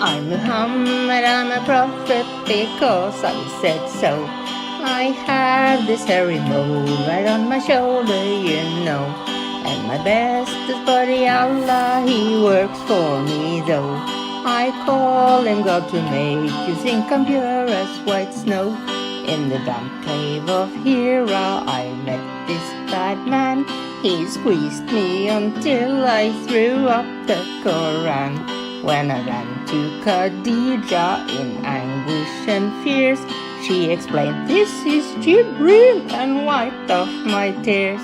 I'm Muhammad, I'm a prophet because I said so. I have this hairy mole right on my shoulder, you know. And my bestest buddy Allah, he works for me though. I call him God to make you think I'm pure as white snow. In the damp cave of Hira I met this bad man. He squeezed me until I threw up the Quran. When I ran to Khadija in anguish and fears, she explained, "This is Jibreel," and wiped off my tears.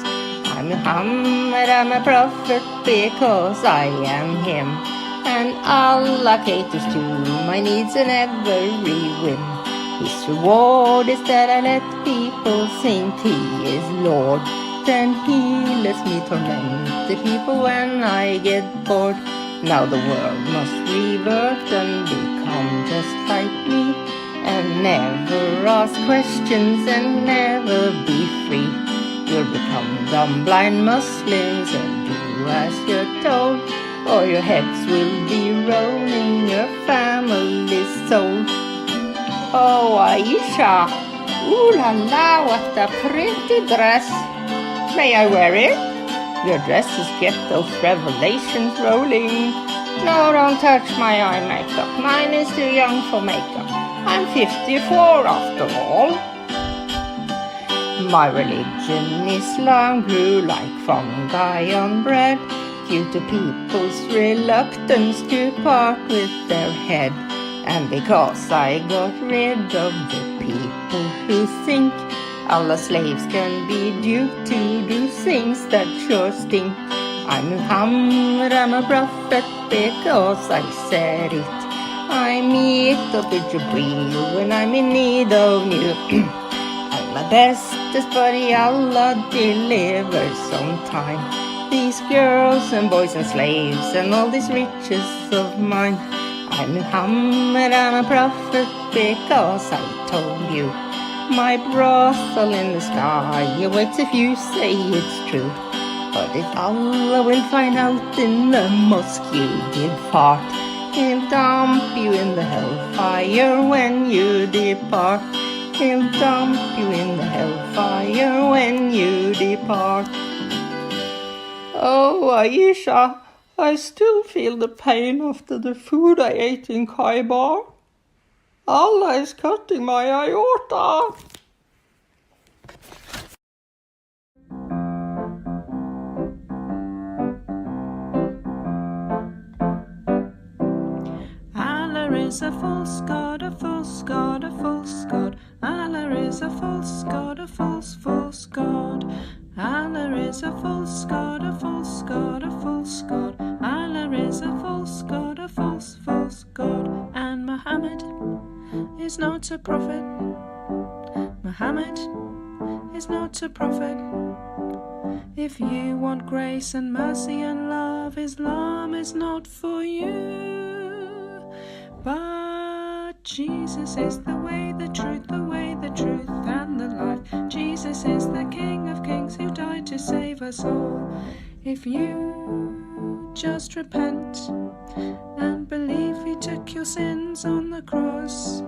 I'm Muhammad, I'm a prophet because I am him, and Allah caters to my needs and every whim. His reward is that I let people think he is Lord. Then he lets me torment the people when I get bored. Now the world must revert and become just like me, and never ask questions and never be free. You'll become dumb blind Muslims and do as you're told, or your heads will be rolling your family's soul. Oh, Aisha, ooh la la, what a pretty dress. May I wear it? Your dresses get those revelations rolling. No, don't touch my eye makeup. Mine is too young for makeup. I'm 54 after all. My religion, Islam, grew like fungi on bread due to people's reluctance to part with their head. And because I got rid of the people who think Allah's slaves can be duped to do things that sure stink. I'm Muhammad, I'm a prophet because I said it. I meet up with Jibreel when I'm in need of you. And my bestest buddy Allah delivers on time. These girls and boys and slaves and all these riches of mine. I'm Muhammad, I'm a prophet because I told you. My brothel in the sky awaits if you say it's true. But if Allah will find out in the mosque you did fart, He'll dump you in the hellfire when you depart. He'll dump you in the hellfire when you depart. Oh, Aisha, I still feel the pain after the food I ate in Khyber. Allah is cutting my aorta. Allah is a false god, a false god, a false god. Allah is a false god, a false god. Allah is a false god, a false god, a false god. Allah is a false god, a false god. And Muhammad is not a prophet. Muhammad is not a prophet. If you want grace and mercy and love, Islam is not for you. But Jesus is the way, the truth, and the life. Jesus is the King of Kings who died to save us all. If you just repent and believe He took your sins on the cross,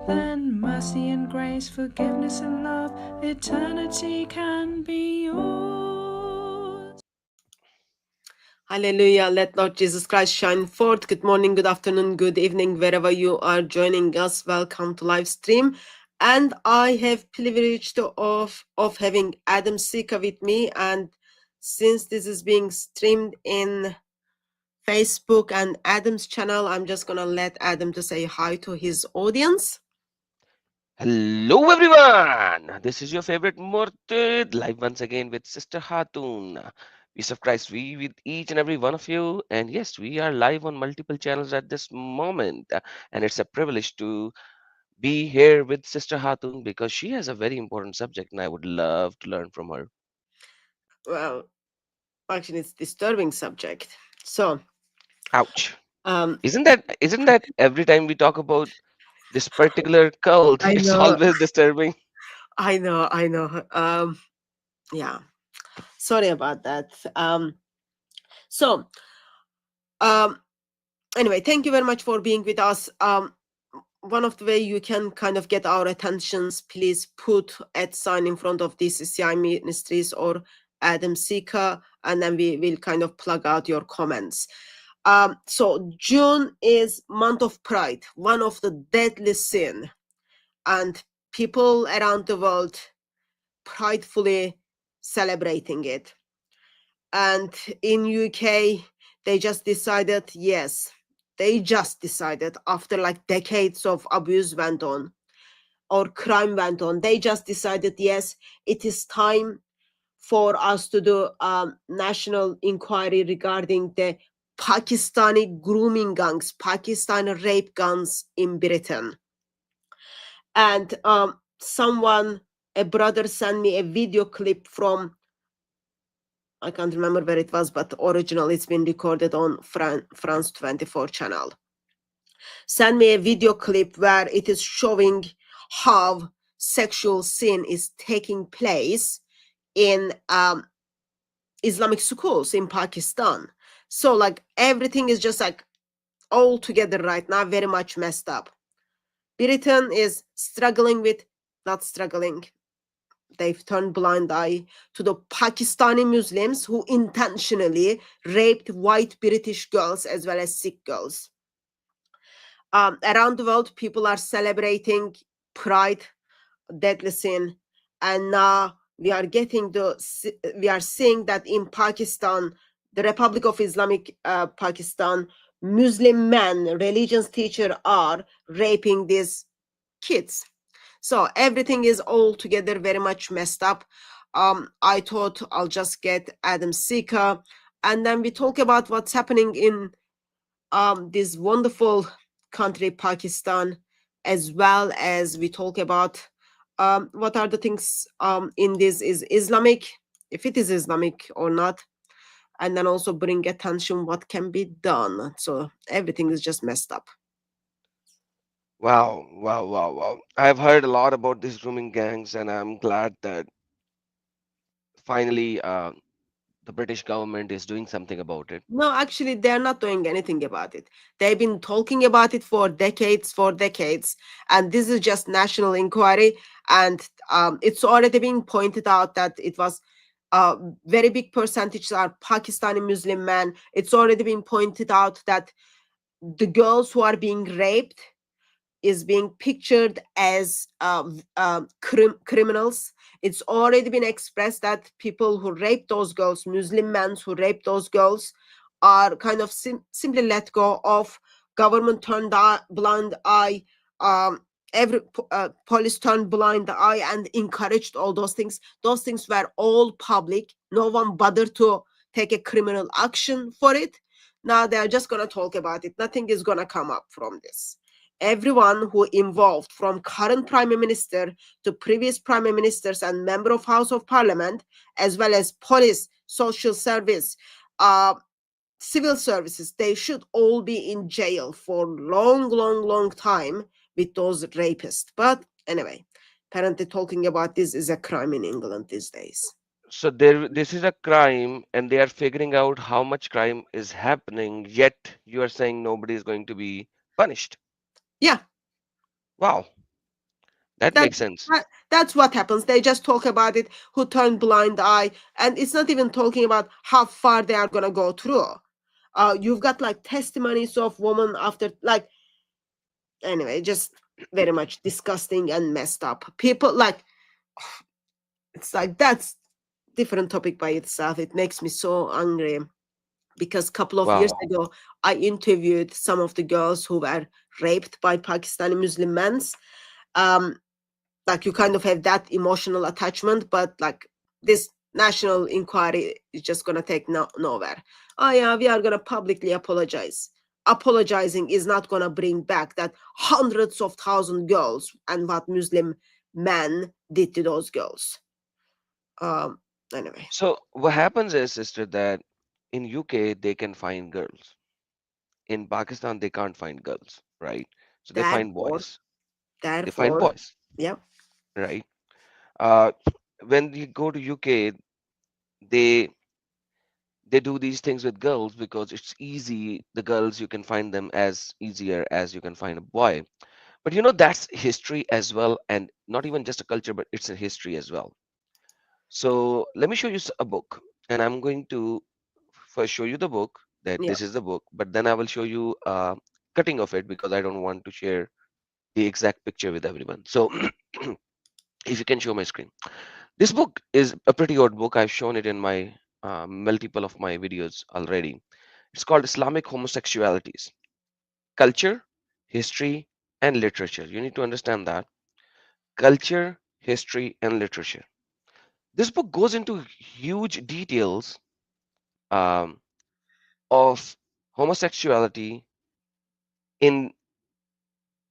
then mercy and grace, forgiveness and love, eternity can be yours. Hallelujah. Let Lord Jesus Christ shine forth. Good morning, good afternoon, good evening, wherever you are joining us. Welcome to live stream. And I have privilege of having Adam Sika with me. And since this is being streamed in Facebook and Adam's channel, I'm just going to let Adam to say hi to his audience. Hello everyone, this is your favorite Murtid, live once again with Sister Hatun. Peace of Christ be with each and every one of you. And yes, we are live on multiple channels at this moment. And it's a privilege to be here with Sister Hatun because she has a very important subject and I would love to learn from her. Well, actually, it's a disturbing subject. So, ouch. Isn't that every time we talk about this particular cult, it's always disturbing? I know. Yeah. Sorry about that. Anyway, thank you very much for being with us. One of the way you can kind of get our attentions, please put at sign in front of DCCI Ministries or Adam Sika, and then we will kind of plug out your comments. So June is month of pride, one of the deadly sin, and people around the world pridefully celebrating it. And in UK, they just decided, yes, they just decided after like decades of abuse went on or crime went on, they just decided, yes, it is time for us to do a national inquiry regarding the Pakistani grooming gangs, Pakistani rape gangs in Britain. And someone, a brother, sent me a video clip from, I can't remember where it was, but original, it's been recorded on France 24 channel. Send me a video clip where it is showing how sexual sin is taking place in Islamic schools in Pakistan. So like everything is just like all together right now, very much messed up. Britain is struggling with, not struggling, they've turned blind eye to the Pakistani Muslims who intentionally raped white British girls as well as Sikh girls. Around the world, people are celebrating pride, deadly sin, and now we are seeing that in Pakistan, the Republic of Islamic Pakistan, Muslim men, religious teacher are raping these kids. So everything is all together very much messed up. I thought I'll just get Adam Sika, and then we talk about what's happening in this wonderful country, Pakistan, as well as we talk about what are the things in this is Islamic, if it is Islamic or not, and then also bring attention what can be done. So everything is just messed up. Wow, wow, wow, wow. I've heard a lot about these grooming gangs, and I'm glad that finally the British government is doing something about it. No, actually, they're not doing anything about it. They've been talking about it for decades, and this is just national inquiry. And it's already been pointed out that it was very big percentages are Pakistani Muslim men. It's already been pointed out that the girls who are being raped is being pictured as criminals. It's already been expressed that people who rape those girls, Muslim men who rape those girls, are kind of simply let go of. Government turned blind eye. Every police turned blind eye and encouraged all those things. Those things were all public. No one bothered to take a criminal action for it. Now they're just going to talk about it. Nothing is going to come up from this. Everyone who involved, from current prime minister to previous prime ministers and member of House of Parliament, as well as police, social service, civil services, they should all be in jail for long time with those rapists. But anyway, apparently talking about this is a crime in England these days. So this is a crime, and they are figuring out how much crime is happening, yet you are saying nobody is going to be punished. Yeah, Wow, that that, makes sense. that's what happens. They just talk about it, who turn blind eye, and it's not even talking about how far they are gonna go through. You've got like testimonies of women after, like, anyway, just very much disgusting and messed up. People like, it's like that's different topic by itself. It makes me so angry because a couple of years Wow. ago I interviewed some of the girls who were raped by Pakistani Muslim men. Um, like you kind of have that emotional attachment, but like this national inquiry is just gonna take nowhere. Oh yeah, we are gonna publicly apologize. Apologizing is not gonna bring back that hundreds of thousand girls and what Muslim men did to those girls. Anyway, So what happens is, sister, that in UK they can find girls. In Pakistan they can't find girls, right? So they find therefore, boys. They find therefore, boys, yeah, right? Uh, when you go to UK, they they do these things with girls because it's easy. The girls, you can find them as easier as you can find a boy. But that's history as well, and not even just a culture, but it's a history as well. So let me show you a book, and I'm going to first show you the book, that Yeah. this is the book, but then I will show you a cutting of it because I don't want to share the exact picture with everyone. So if you can show my screen. This book is a pretty old book. I've shown it in my multiple of my videos already. It's called Islamic Homosexualities, Culture, History, and Literature. You need to understand that. Culture, history, and literature. This book goes into huge details um, of homosexuality in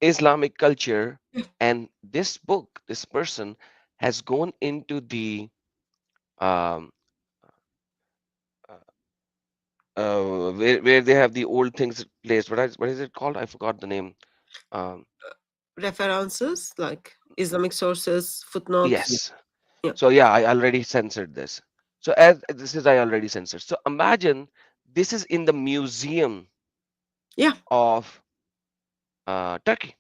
Islamic culture. And this book, this person has gone into the um, where they have the old things placed. What is it called? I forgot the name. Um, References like Islamic sources, footnotes. yes. Yeah. So yeah, I already censored this. So as this is I already censored. So imagine this is in the museum Yeah. of Turkey.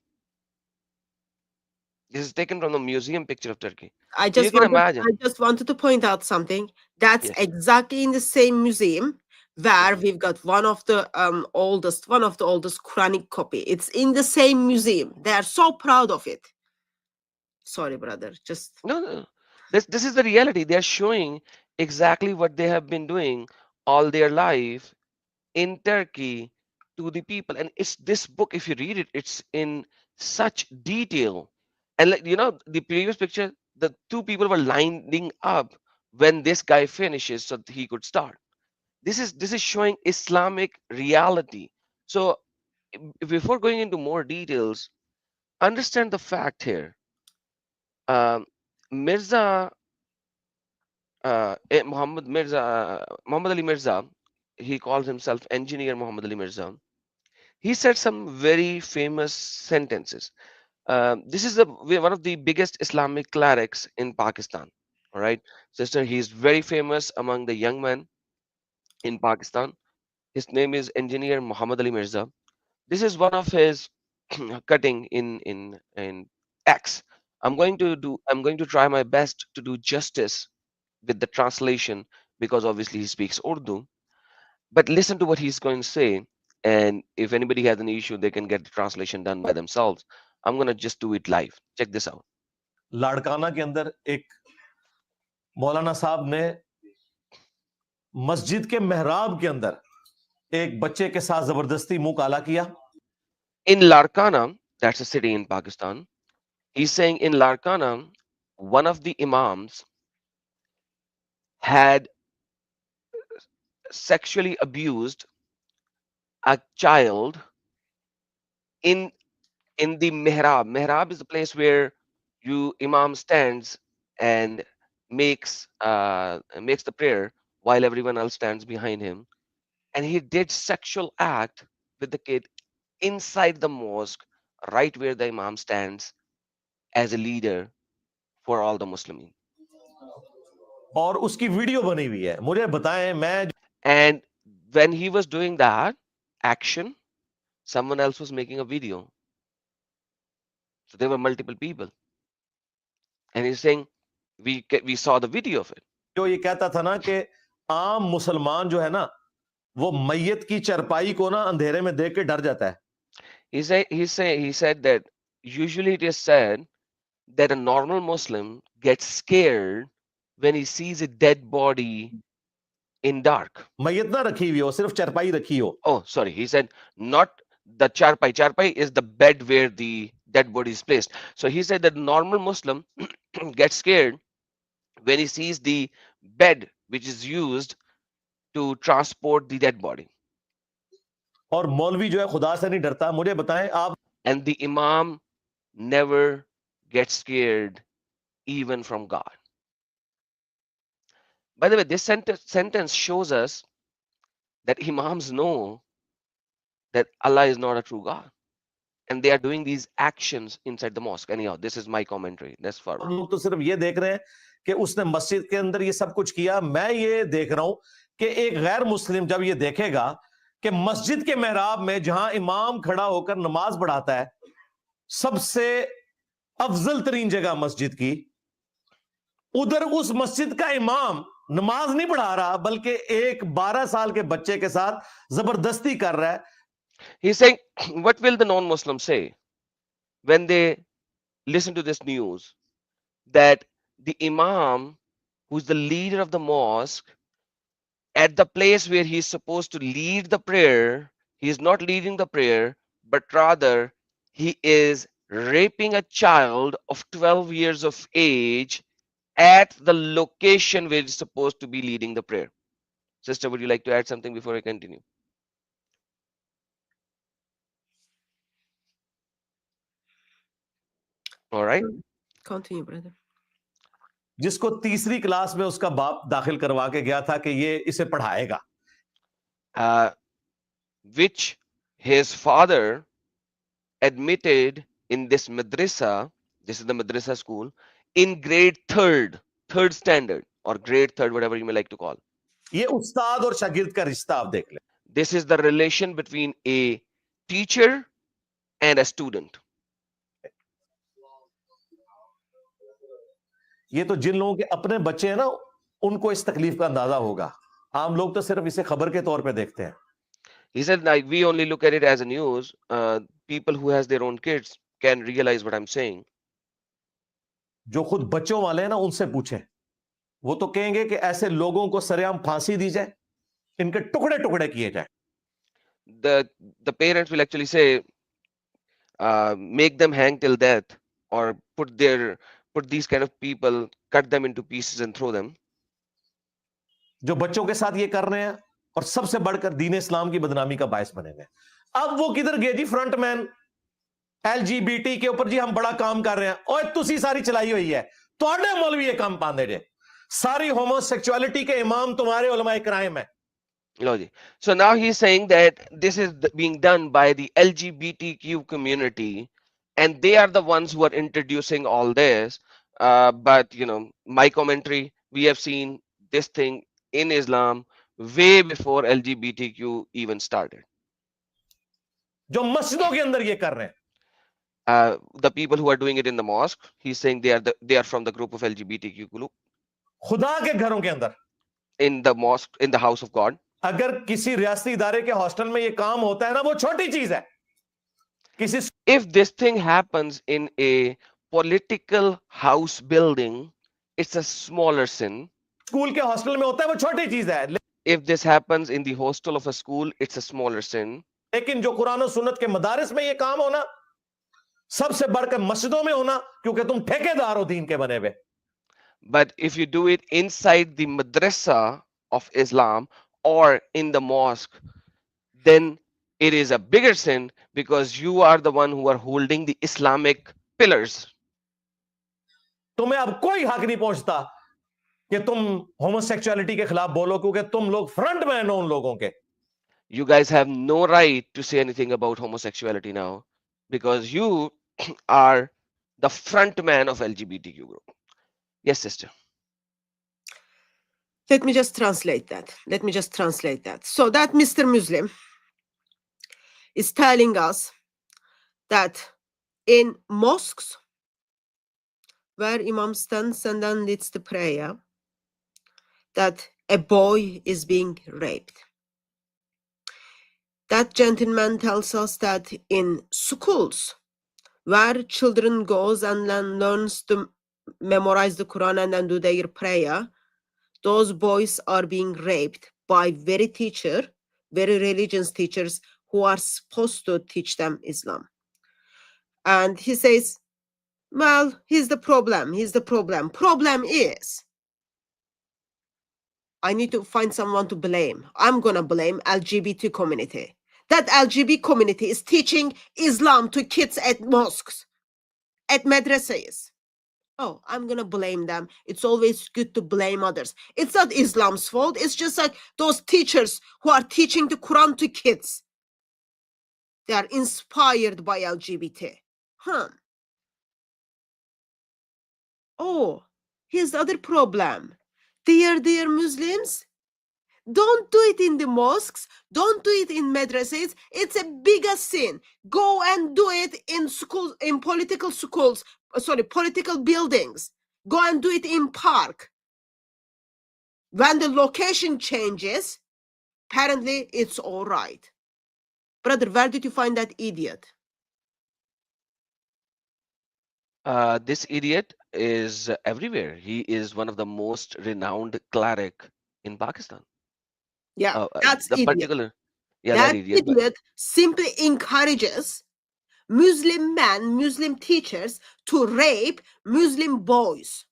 This is taken from the museum picture of Turkey. I So you just can wanted imagine. I just wanted to point out something. That's Yes. exactly in the same museum where Mhm. we've got one of the oldest Quranic copy. It's in the same museum. They are so proud of it. Sorry, brother. Just No, no, no. This is the reality. They are showing exactly what they have been doing all their life in Turkey to the people. And it's this book, if you read it, it's in such detail. And like the previous picture, the two people were lining up when this guy finishes so that he could start. This is showing Islamic reality. So before going into more details, understand the fact here. Mirza Muhammad Ali Mirza, he calls himself Engineer Muhammad Ali Mirza. He said some very famous sentences. This is one of the biggest Islamic clerics in Pakistan. All right, sister, he is very famous among the young men in Pakistan. His name is Engineer Muhammad Ali Mirza. This is one of his cutting in X. I'm going to try my best to do justice with the translation because obviously he speaks Urdu. But listen to what he's going to say, and if anybody has an issue, they can get the translation done by themselves. I'm gonna just do it live. Check this out. Larkana के अंदर एक मौलाना साहब ने मस्जिद के मेहराब के अंदर एक बच्चे के साथ जबरदस्ती मुंह काला किया In Larkana, that's a city in Pakistan, he's saying in Larkana, one of the imams had sexually abused a child in in the mihrab. Mihrab is the place where you imam stands and makes the prayer while everyone else stands behind him. And he did sexual act with the kid inside the mosque, right where the imam stands as a leader for all the Muslims. और उसकी video बनी हुई है मुझे बताएं मैं And when he was doing that action, someone else was making a video. So there were multiple people. And he's saying, we saw the video of it. जो ये कहता था ना कि आम मुसलमान जो है ना वो मैयत की चरपाई को ना अंधेरे में देख के डर जाता है He said that usually it is said that a normal Muslim gets scared when he sees a dead body in dark. मैयत ना रखी हुई हो सिर्फ चरपाई रखी हो Oh, sorry. He said not the charpai. Charpai is the bed where the dead body is placed. So he said that normal Muslim gets scared when he sees the bed which is used to transport the dead body. और मौलवी जो है खुदा से नहीं डरता मुझे बताएं आप And the Imam never gets scared even from God. By the way, this sentence shows us that Imams know that Allah is not a true God. And they are doing these actions inside the mosque. Anyhow, this is my commentary. Let's forward. लोग तो सिर्फ ये देख रहे हैं कि उसने मस्जिद के अंदर ये सब कुछ किया मैं ये देख रहा हूं कि एक गैर मुस्लिम जब ये देखेगा कि मस्जिद के मेहराब में जहां इमाम खड़ा होकर नमाज पढ़ाता है, सबसे अफजल तरीन जगह मस्जिद की, उधर उस मस्जिद का इमाम नमाज नहीं पढ़ा रहा बल्कि एक 12 साल के बच्चे के साथ जबरदस्ती कर रहा है. He's saying, what will the non-Muslims say when they listen to this news that the Imam, who's the leader of the mosque, at the place where he's supposed to lead the prayer, he is not leading the prayer, but rather he is raping a child of 12 years of age at the location where he's supposed to be leading the prayer. Sister, would you like to add something before I continue? All right. Continue, brother. जिसको तीसरी class में उसका बाप दाखिल करवा के गया था कि ये इसे पढ़ाएगा. Which his father admitted in this madrasa, this is the madrasa school, in grade third standard or grade third, whatever you may like to call. ये उस्ताद और शागिर्द का रिश्ता आप देख लें. This is the relation between a teacher and a student. ये तो जिन लोगों के अपने बच्चे हैं ना, उनको इस तकलीफ का अंदाजा होगा. आम लोग तो सिर्फ इसे खबर के तौर पे देखते हैं. He said, like, we only look at it as a news. People who has their own kids can realize what I'm saying. जो खुद बच्चों वाले हैं ना, उनसे पूछें. वो तो कहेंगे कि ऐसे लोगों को सरेआम फांसी दी जाए, इनके टुकड़े टुकड़े किए जाए. The parents will actually say, make them hang till death, or put these kind of people, cut them into pieces and throw them. जो बच्चों के साथ ये कर रहे हैं और सबसे बढ़कर दीन इस्लाम की बदनामी का बायस बनेंगे. अब वो किधर गए जी फ्रंटमैन एलजीबीटी के ऊपर? जी हम बड़ा काम कर रहे हैं. ओए तुसी सारी चलाई हुई है, तुहाडे मौलवी ये काम पांदे जे. सारी होमोसेक्सुअलिटी के इमाम तुम्हारे उलमाए कराइम है. So now he's saying that this is being done by the LGBTQ community, and they are the ones who are introducing all this. But my commentary, we have seen this thing in Islam way before LGBTQ even started. जो मस्जिदों के अंदर ये कर रहे हैं, The people who are doing it in the mosque, he's saying they are from the group of LGBTQ group खुदा के घरों के अंदर, in the mosque, in the house of God. अगर किसी रियासती इदारे के हॉस्टल में ये काम होता है ना, वो छोटी चीज है. किसी If this thing happens in a political house building, it's a smaller sin. School के हॉस्टल में होता है, वो छोटी चीज है. If this happens in the hostel of a school, it's a smaller sin. लेकिन जो कुरान और सुन्नत के मदारिस में ये काम होना, सबसे बढ़कर मस्जिदों में होना, क्योंकि तुम ठेकेदार हो दीन के बने हुए. But if you do it inside the madrasa of Islam or in the mosque, then it is a bigger sin because you are the one who are holding the Islamic pillars. तुम्हें अब कोई हक नहीं पहुंचता कि तुम homosexuality के खिलाफ बोलो, क्योंकि तुम लोग फ्रंट मैन हो उन लोगों के. You guys have no right to say anything about homosexuality now because you are the front man of LGBTQ group. Yes, sister. Let me just translate that. So that Mr. Muslim is telling us that in mosques where Imam stands and then leads the prayer, that a boy is being raped. That gentleman tells us that in schools where children goes and then learns to memorize the Quran and then do their prayer, those boys are being raped by very religious teachers who are supposed to teach them Islam. And he says, well, here's the problem. Problem is, I need to find someone to blame. I'm going to blame LGBT community. That LGBT community is teaching Islam to kids at mosques, at madrasas. Oh, I'm going to blame them. It's always good to blame others. It's not Islam's fault. It's just like those teachers who are teaching the Quran to kids. They are inspired by LGBT. Oh, here's the other problem. Dear Muslims, Don't do it in the mosques. Don't do it in madrasas. It's a bigger sin. Go and do it in schools, in political schools, political buildings. Go and do it in park. When the location changes, apparently it's all right. Brother, where did you find that idiot? This idiot is everywhere. He is one of the most renowned cleric in Pakistan. Yeah, that's The idiot. particular, yeah, that That idiot. idiot simply encourages Muslim men, Muslim teachers to rape Muslim boys.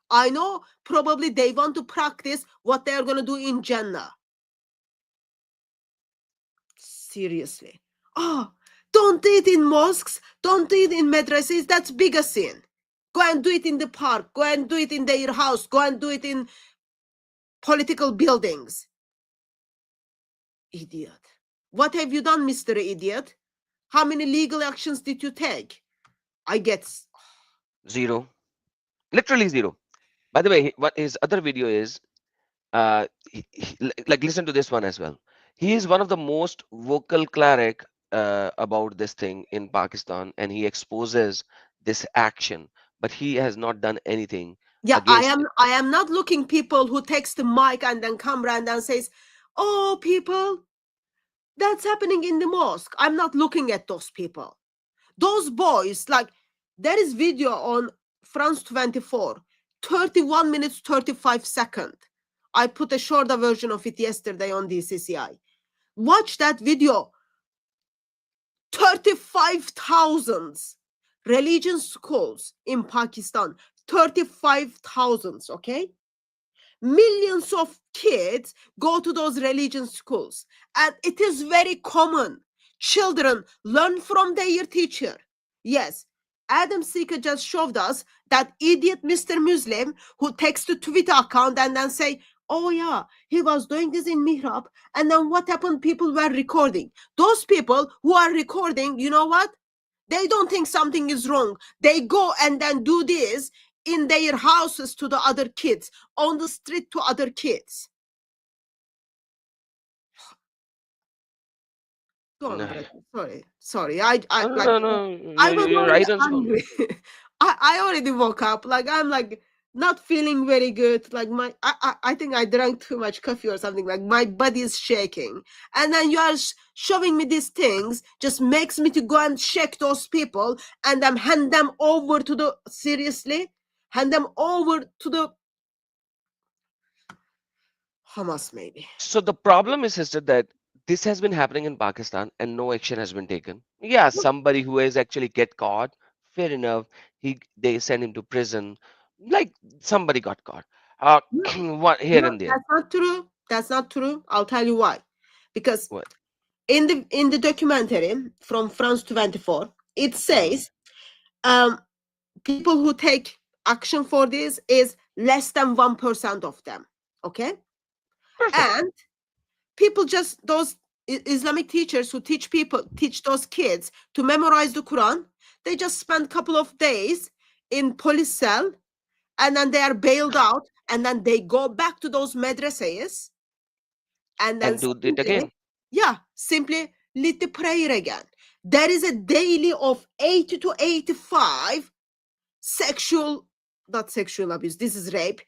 I know probably they want to practice what they are going to do in Jannah. Seriously. Oh, don't do it in mosques. Don't do it in madrasas. That's bigger sin. Go and do it in the park. Go and do it in their house. Go and do it in political buildings. Idiot. What have you done, Mr. Idiot? How many legal actions did you take? I get Zero, literally zero. By the way, what his other video is, like listen to this one as well. He is one of the most vocal cleric about this thing in Pakistan, and he exposes this action, but he has not done anything yeah, against it. I am not looking people who takes the mic and then camera and then says, "Oh, people, that's happening in the mosque." I'm not looking at those people. Those boys, like, there is video on France 24, 31 minutes 35 seconds. I put a shorter version of it yesterday on DCCI. Watch that video. 35,000 religion schools in Pakistan. 35,000, okay? Millions of kids go to those religion schools, and it is very common. Children learn from their teacher. Yes, Adam Seeker just showed us that idiot Mr. Muslim who takes the Twitter account and then say, "Oh yeah, he was doing this in Mihrab, and then what happened? People were recording." Those people who are recording, you know what? They don't think something is wrong. They go and then do this in their houses to the other kids, on the street to other kids. Go on, brother. Sorry. I like, No, I was you're already right on spot. angry. I already woke up. Like, I'm like not feeling very good. Like I think I drank too much coffee or something. Like my body is shaking. And then you are showing me these things, just makes me to go and check those people and then hand them over to the, seriously? Hand them over to the Hamas, maybe. So the problem is, sister, that this has been happening in Pakistan and no action has been taken. Yeah, somebody who has actually get caught, fair enough. They send him to prison, like somebody got caught. What here No, and there. that's not true. That's not true. I'll tell you why. Because What? in the documentary from France 24, it says people who take action for this is less than 1% of them. Okay? Perfect. And people just, those Islamic teachers who teach those kids to memorize the Quran, they just spend a couple of days in police cell and then they are bailed out and then they go back to those madrasas and then And do it again. simply lead the prayer again. There is a daily of 80 to 85 not sexual abuse, this is rape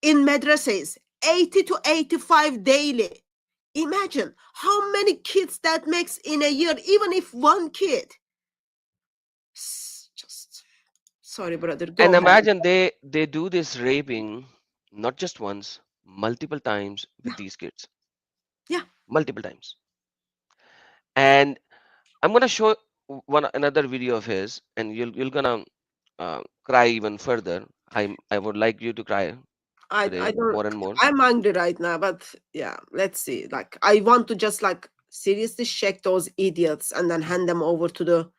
in madrasas. 80 to 85 daily. Imagine how many kids that makes in a year, even if one kid. Just sorry, brother. Go And ahead. imagine they do this raping not just once, multiple times with these kids. Yeah. Multiple times. And I'm gonna show another video of his, and you're gonna cry even further. I would like you to cry I today don't. more and more. I'm angry right now, but yeah, let's see. Like, I want to just like seriously check those idiots and then hand them over to the.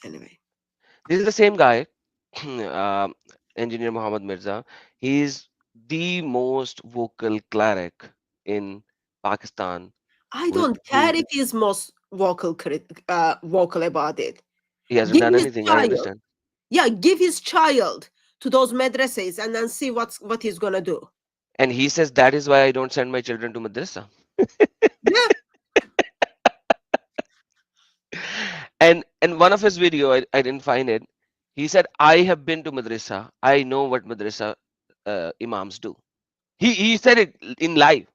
Anyway. This is the same guy, um, engineer Muhammad Mirza. He's the most vocal cleric in Pakistan. I don't care if he's most vocal vocal about it. He hasn't Give done his anything. I child, understand. give his child to those madrasas and then see what he's gonna do. And he says that is why I don't send my children to madrasa. Yeah. And one of his video, I didn't find it. He said, I have been to madrasa. I know what madrasa imams do. He said it in live.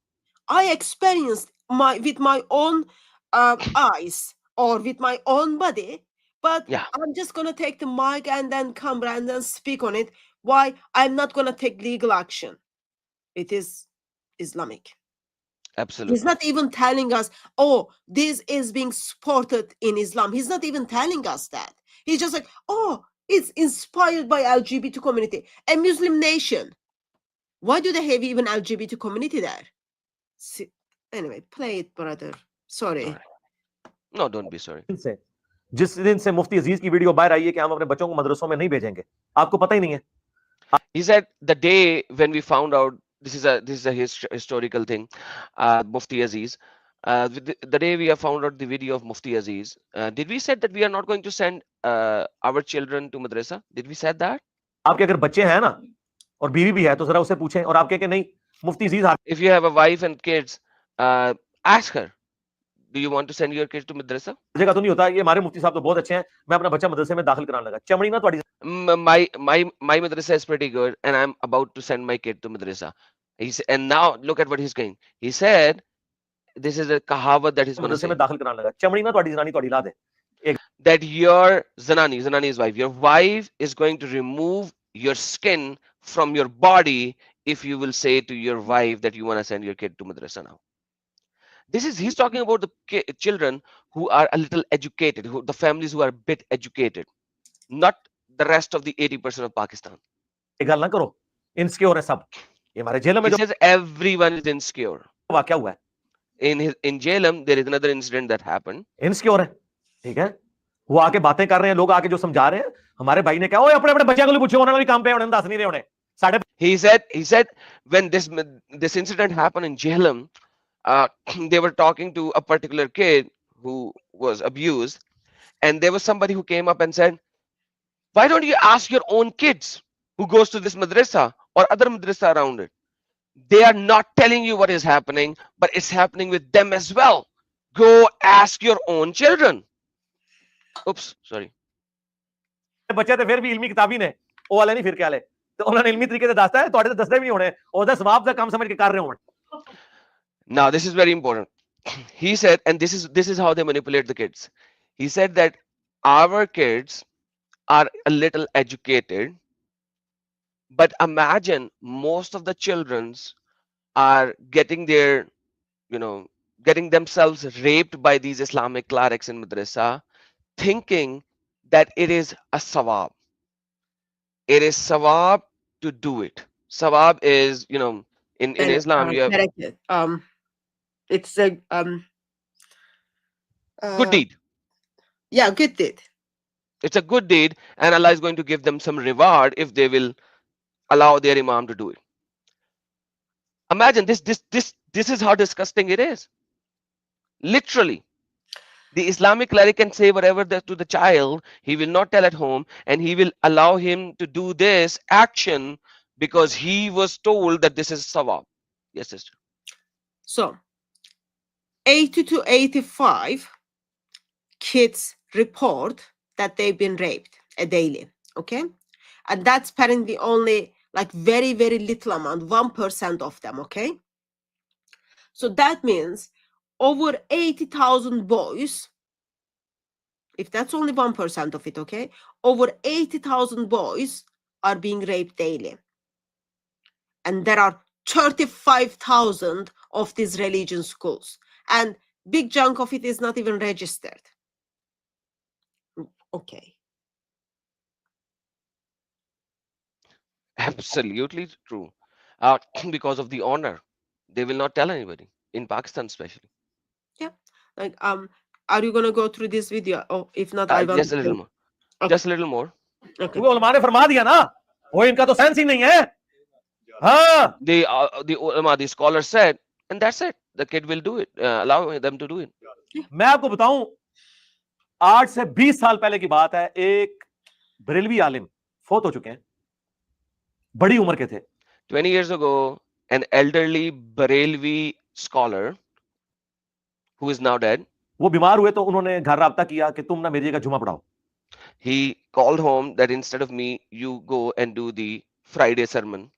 I experienced with my own eyes or with my own body, but Yeah, I'm just gonna take the mic and then come and then speak on it. Why? I'm not gonna take legal action. It is Islamic. He's absolutely. not even telling us, oh, this is being supported in Islam. He's not even telling us that. He's just like, oh, it's inspired by LGBT community, a Muslim nation. Why do they have even LGBT community there? See, anyway, play it, brother. Sorry. All right. No, don't be sorry. से जिस दिन से मुफ्ती अजीज की video बाहर आई है कि हम अपने बच्चों को मदरसों में नहीं भेजेंगे, आपको पता ही नहीं है. He said the day when we found out this is a historical thing, Mufti Aziz. The day we have found out the video of Mufti Aziz, did we said that we are not going to send our children to madrasa? Did we said that? आपके अगर बच्चे हैं ना और बीवी भी है तो जरा उससे पूछें और आप कहें कि नहीं मुफ्ती अजीज If you have a wife and kids, ask her, do you want to send your kids to madrasa? जगह तो नहीं होता. ये हमारे मुफ्ती साहब तो बहुत अच्छे हैं, मैं अपना बच्चा मदरसे में दाखिल कराने लगा. चमड़ी ना तुम्हारी My madrasa is pretty good, and I'm about to send my kid to madrasa. And now look at what he's going. He said, this is a kahavat that he's going to मदरसे say. में दाखिल कराने लगा. चमड़ी ना तुम्हारी जनानी तुम्हारी ला दे. That your zanani is wife. Your wife is going to remove your skin from your body if you will say to your wife that you want to send your kid to madrasa now. He's talking about the children who are a little educated, the families who are a bit educated, not the rest of the 80% of Pakistan. ये गल ना करो, insecure है सब. ये हमारे jail में He जो says everyone is insecure. वाकया हुआ है, In Jhelum, there is another incident that happened. Insecure है. ठीक है, वो आके बातें कर रहे हैं, लोग आके जो समझा रहे हैं. हमारे भाई ने कहा, ओए अपने अपने बच्चों को पूछो, उन्होंने भी काम पे उन्हें दस नहीं रहे उन्हें. साढ़े He said when this incident happened in Jhelum, they were talking to a particular kid who was abused, and there was somebody who came up and said, why don't you ask your own kids who goes to this madrasa or other madrasa around it? They are not telling you what is happening, but it's happening with them as well. Go ask your own children. Oops, sorry. बच्चे थे फिर भी इल्मी किताबी ने ਉਹ ਵਾਲੇ ਨਹੀਂ ਫਿਰ ਕੇ ਆਲੇ ਤੇ ਉਹਨਾਂ ਨੇ ਇਲਮੀ ਤਰੀਕੇ ਤੇ ਦੱਸਦਾ ਹੈ ਤੁਹਾਡੇ ਤੇ ਦੱਸਦੇ ਵੀ ਨਹੀਂ ਹੋਣੇ ਉਹਦਾ ਸਵਾਬ ਦਾ ਕੰਮ ਸਮਝ ਕੇ ਕਰ ਰਹੇ ਹੋਣ. Now this is very important. He said, and this is how they manipulate the kids. He said that our kids are a little educated, but imagine most of the children's are getting their, getting themselves raped by these Islamic clerics in madrasa, thinking that it is a sawab. It is sawab to do it. Sawab is, in Islam you have it's a good deed. Yeah, good deed. It's a good deed, and Allah is going to give them some reward if they will allow their imam to do it. Imagine this is how disgusting it is. Literally, the Islamic cleric can say whatever to the child. He will not tell at home, and he will allow him to do this action because he was told that this is sawab. Yes, sister. So 80 to 85 kids report that they've been raped a daily, okay? And that's apparently only like very, very little amount, 1% of them, okay? So that means over 80,000 boys, if that's only 1% of it, okay? Over 80,000 boys are being raped daily. And there are 35,000 of these religion schools. And big chunk of it is not even registered. Okay. Absolutely true. Because of the honor, they will not tell anybody in Pakistan, especially. Yeah. Like, are you gonna go through this video? Or if not, I will. Just a little more. Okay. Just a little more. Okay. वो उलमा ने फरमा दिया ना, वो इनका तो sense ही नहीं है. हाँ, The ulama, the scholar said, and that's it. The kid will do it. Allow them to do it. मैं आपको बताऊं, 8 से 20 साल पहले की बात है. एक बरेलवी आलिम फोत हो चुके हैं, बड़ी उम्र के थे. 20 years ago, an elderly Barelvi scholar who is now dead. वो बीमार हुए तो उन्होंने घर राब्ता किया कि तुम ना मेरी जगह जुमा पढ़ाओ. He called home that instead of me, you go and do the Friday sermon.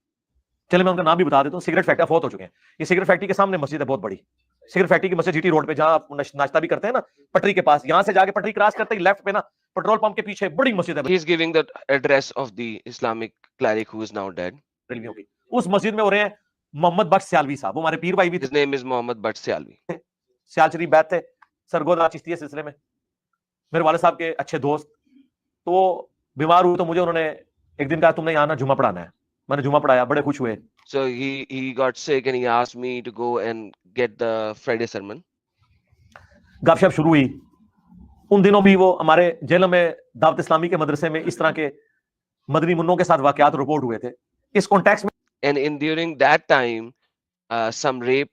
चलिए मैं उनका नाम भी बता देता हूँ. सिगरेट फैक्ट्री फौत हो चुके हैं. ये सिगरेट फैक्ट्री के सामने मस्जिद है बहुत बड़ी. सिगरेट फैक्ट्री की मस्जिद जीटी रोड पे जहां आप नाश्ता भी करते हैं ना, पटरी के पास. यहां से जाके पटरी क्रॉस करते ही लेफ्ट पे ना पेट्रोल पंप के पीछे बड़ी मस्जिद है. He is giving the address of the Islamic cleric who is now dead. उस मस्जिद में हो रहे हैं मोहम्मद बख्श सियालवी साहब. वो हमारे पीर भाई भी थे. His name is Mohammed Bhatt Sialvi. सियाल शरीफ बैठ थे सरगोदा चिश्ती सिलसिले में, मेरे वाले साहब के अच्छे दोस्त. तो वो बीमार हुए तो मुझे उन्होंने एक दिन कहा तुमने यहाँ ना जुमा पढ़ाना है. मैंने जुमा पढ़ाया, बड़े खुश हुए. So he got sick and he asked me to go and get the Friday sermon. गपशप शुरू हुई. उन दिनों भी वो हमारे जेल में दावत इस्लामी के मदरसे में इस तरह के मदनी मुन्नों के साथ वाकयात रिपोर्ट हुए थे. इस कॉन्टेक्स्ट में And during that time, some rape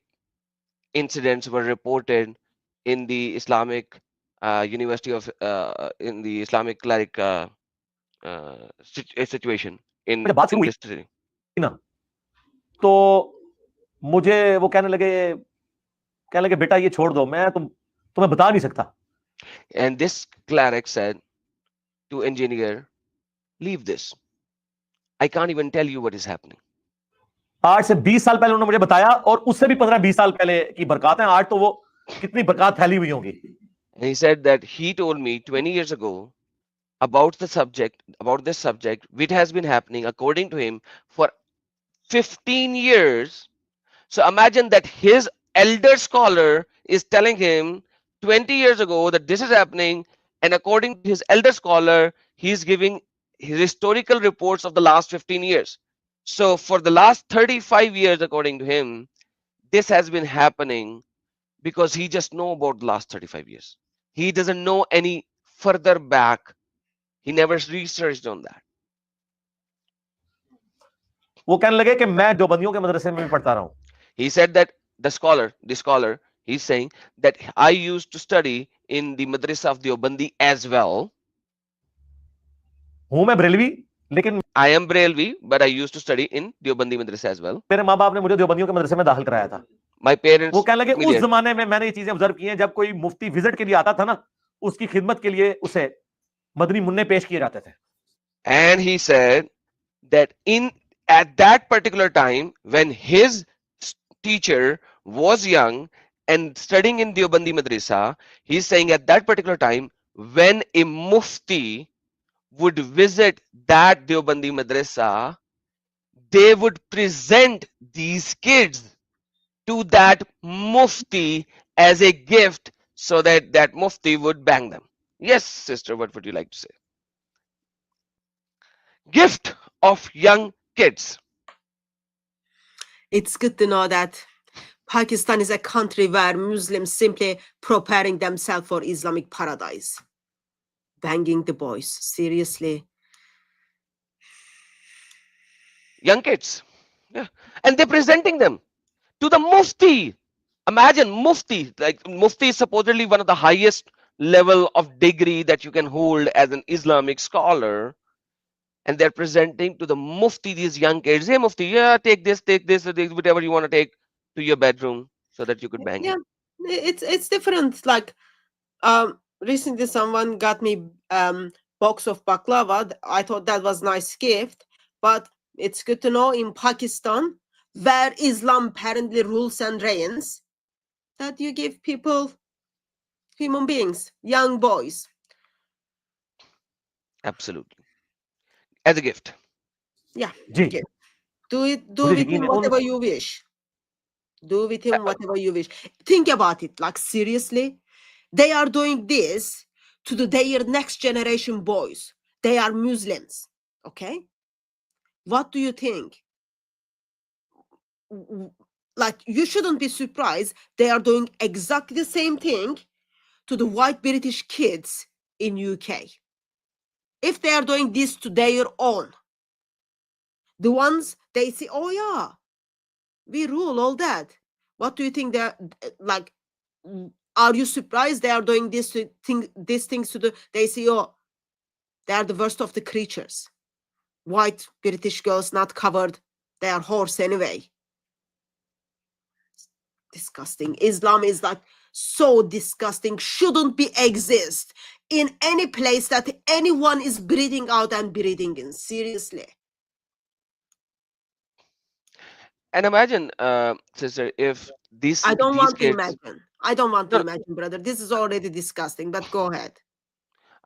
incidents were reported in the Islamic University of in the Islamic cleric situation in मुझे बात शुरू हुई this city. ना, तो मुझे वो कहने लगे बेटा ये छोड़ दो, मैं तुम्हें बता नहीं सकता. And this cleric said to engineer, leave this. I can't even tell you what is happening. आज से 20 साल पहले उन्होंने मुझे बताया, और उससे भी 15-20 साल पहले की बरकत है. आज तो वो कितनी बरकत फैली हुई होंगी. And he said that he told me 20 years ago about this subject, which has been happening according to him for 15 years. So imagine that his elder scholar is telling him 20 years ago that this is happening, and according to his elder scholar, he's giving his historical reports of the last 15 years. So for the last 35 years, according to him, this has been happening because he just know about the last 35 years. He doesn't know any further back. He never researched on that. वो कहने लगे कि मैं देवबंदियों के मदरसे में भी पढ़ता रहा हूं. He said that the scholar, he's saying that I used to study in the madrasa of Deobandi as well. हूं मैं बरेलवी, लेकिन I am Brelvi, but I used to study in Deobandi madrasa as well. मेरे माँ बाप ने मुझे देवबंदियों के मदरसे में दाखिल कराया था. My parents. वो कहने लगे उस जमाने में मैंने ये चीजें ऑब्जर्व की हैं, जब कोई मुफ्ती विजिट के लिए आता था ना, उसकी खिदमत के लिए उसे मदनी मुन्ने पेश किए जाते थे. And he said that at that particular time when his teacher was young and studying in Deobandi madrasa, he's saying at that particular time when a mufti would visit that Deobandi madrasa, they would present these kids to that mufti as a gift so that that mufti would bang them. Yes, sister, what would you like to say? Gift of young kids. It's good to know that Pakistan is a country where Muslims simply preparing themselves for Islamic paradise. Banging the boys, seriously. Young kids. Yeah. And they're presenting them to the mufti. Imagine mufti. Like mufti is supposedly one of the highest level of degree that you can hold as an Islamic scholar. And they're presenting to the mufti these young kids. Hey mufti, yeah, take this, whatever you want to take to your bedroom so that you could bang Yeah, it. it's different. Like recently someone got me box of baklava. I thought that was nice gift, but it's good to know in Pakistan, where Islam apparently rules and reigns, that you give people, human beings, young boys. Absolutely. As a gift. Yeah. जी. Okay. Do with him whatever you wish. Do with him whatever you wish. Think about it. Like seriously, they are doing this to their next generation boys. They are Muslims. Okay. What do you think? Like you shouldn't be surprised. They are doing exactly the same thing to the white British kids in UK. If they are doing this to their own, the ones they say, oh yeah, we rule all that. What do you think they're like? Are you surprised they are doing these things to they say, oh, they are the worst of the creatures. White British girls not covered, they are horse anyway. disgusting. Islam is like so disgusting, shouldn't be exist in any place that anyone is breathing out and breathing in. Seriously. And imagine, sister, if I don't these want to kids. imagine. I don't want to No, imagine, brother. This is already disgusting, but go ahead.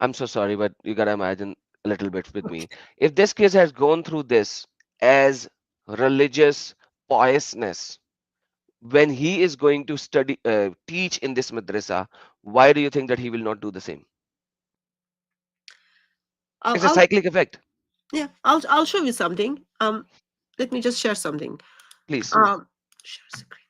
I'm so sorry, but you gotta imagine a little bit with me. If this kid has gone through this as religious piousness, when he is going to study, teach in this madrasa, why do you think that he will not do the same? It's a I'll cyclic effect. yeah, I'll show you something. Let me just share something. Please. Share screen.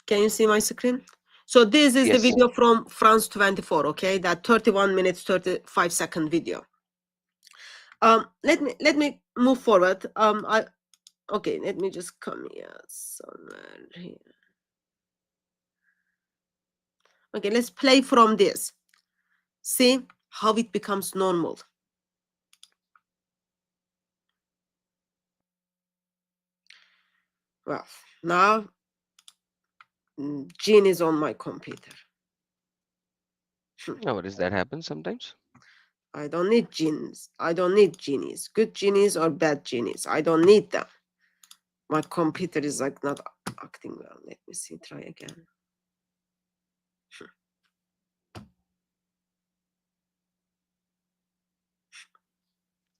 Can you see my screen? So this is the Yes. video from France 24, okay? That 31 minutes, 35-second video. Let me move forward. Okay, let me just come here somewhere here. Okay, let's play from this. See how it becomes normal. Well, now Gene is on my computer. No, what does that happen sometimes? I don't need genes. I don't need genies. Good genies or bad genies. I don't need them. My computer is like not acting well. Let me see. Try again.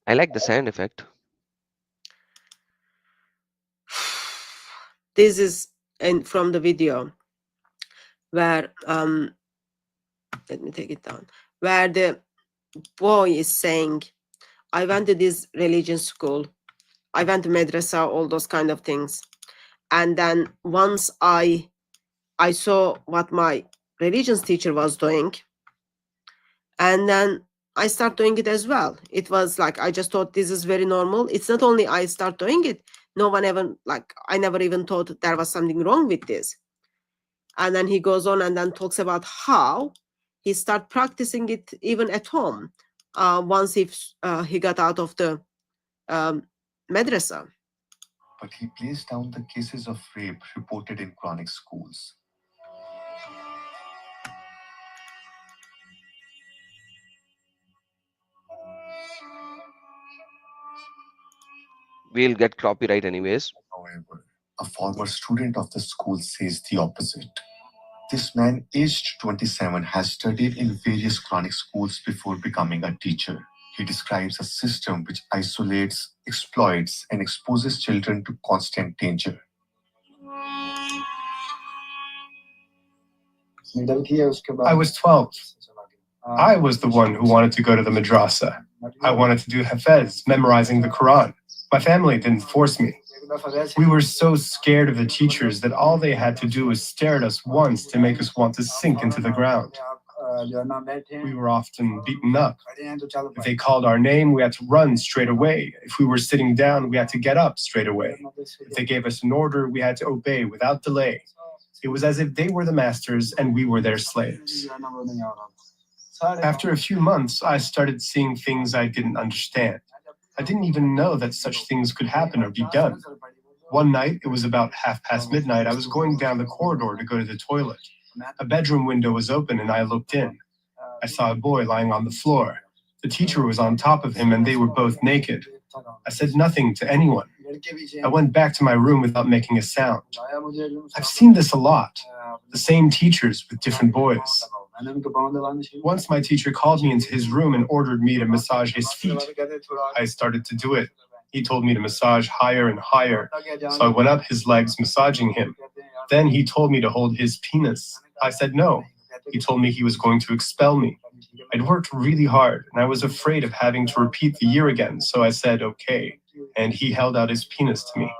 I like the sound effect. This is from the video where let me take it down. Where the boy is saying, I went to this religion school. I went to madrasa, all those kind of things. And then once I saw what my religions teacher was doing, and then I start doing it as well. It was like, I just thought this is very normal. It's not only I start doing it, no one ever, like, I never even thought there was something wrong with this. And then he goes on and then talks about how he start practicing it even at home once he got out of the madrasa. But he placed down the cases of rape reported in Quranic schools. We'll get copyright anyways. However, a former student of the school says the opposite. This man, aged 27, has studied in various Quranic schools before becoming a teacher. He describes a system which isolates, exploits, and exposes children to constant danger. I was 12. I was the one who wanted to go to the madrasa. I wanted to do hafez, memorizing the Quran. My family didn't force me. We were so scared of the teachers that all they had to do was stare at us once to make us want to sink into the ground. We were often beaten up. If they called our name, we had to run straight away. If we were sitting down, we had to get up straight away. If they gave us an order, we had to obey without delay. It was as if they were the masters and we were their slaves. After a few months, I started seeing things I didn't understand. I didn't even know that such things could happen or be done. One night, it was about midnight, I was going down the corridor to go to the toilet. A bedroom window was open and I looked in. I saw a boy lying on the floor. The teacher was on top of him and they were both naked. I said nothing to anyone. I went back to my room without making a sound. I've seen this a lot. The same teachers with different boys. Once my teacher called me into his room and ordered me to massage his feet. I started to do it. He told me to massage higher and higher. So I went up his legs, massaging him. Then he told me to hold his penis. I said no. He told me he was going to expel me. I'd worked really hard and I was afraid of having to repeat the year again. So I said okay. And he held out his penis to me.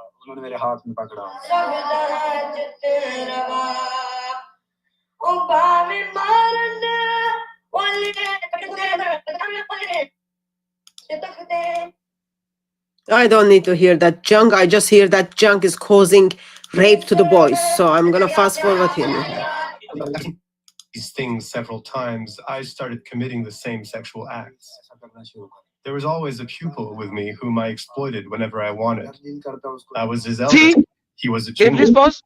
I don't need to hear that junk. I just hear that junk is causing rape to the boys. So I'm gonna fast forward here. These things several times, I started committing the same sexual acts. There was always a pupil with me whom I exploited whenever I wanted. I was his See, eldest. He was a same junior. response.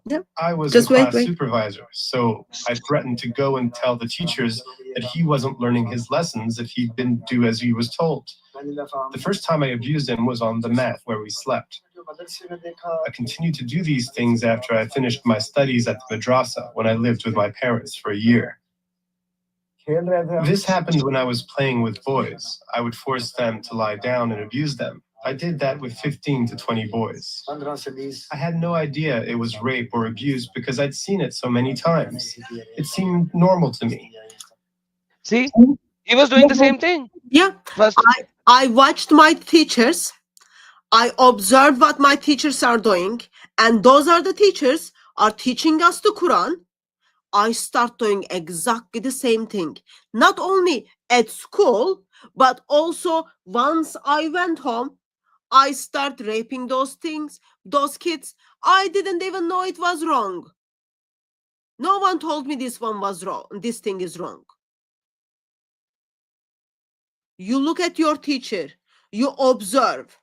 Yeah. I was Just the wait, class wait. supervisor, so I threatened to go and tell the teachers that he wasn't learning his lessons if he didn't do as he was told. The first time I abused him was on the mat where we slept. I continued to do these things after I finished my studies at the madrasa when I lived with my parents for a year. This happened when I was playing with boys. I would force them to lie down and abuse them. I did that with 15 to 20 boys. I had no idea it was rape or abuse because I'd seen it so many times. It seemed normal to me. See, he was doing the same thing Yeah. first. I watched my teachers. I observed what my teachers are doing, and those are the teachers are teaching us the Quran. I start doing exactly the same thing. Not only at school, but also once I went home, I start raping those things, those kids. I didn't even know it was wrong. No one told me this one was wrong. This thing is wrong. You look at your teacher, you observe,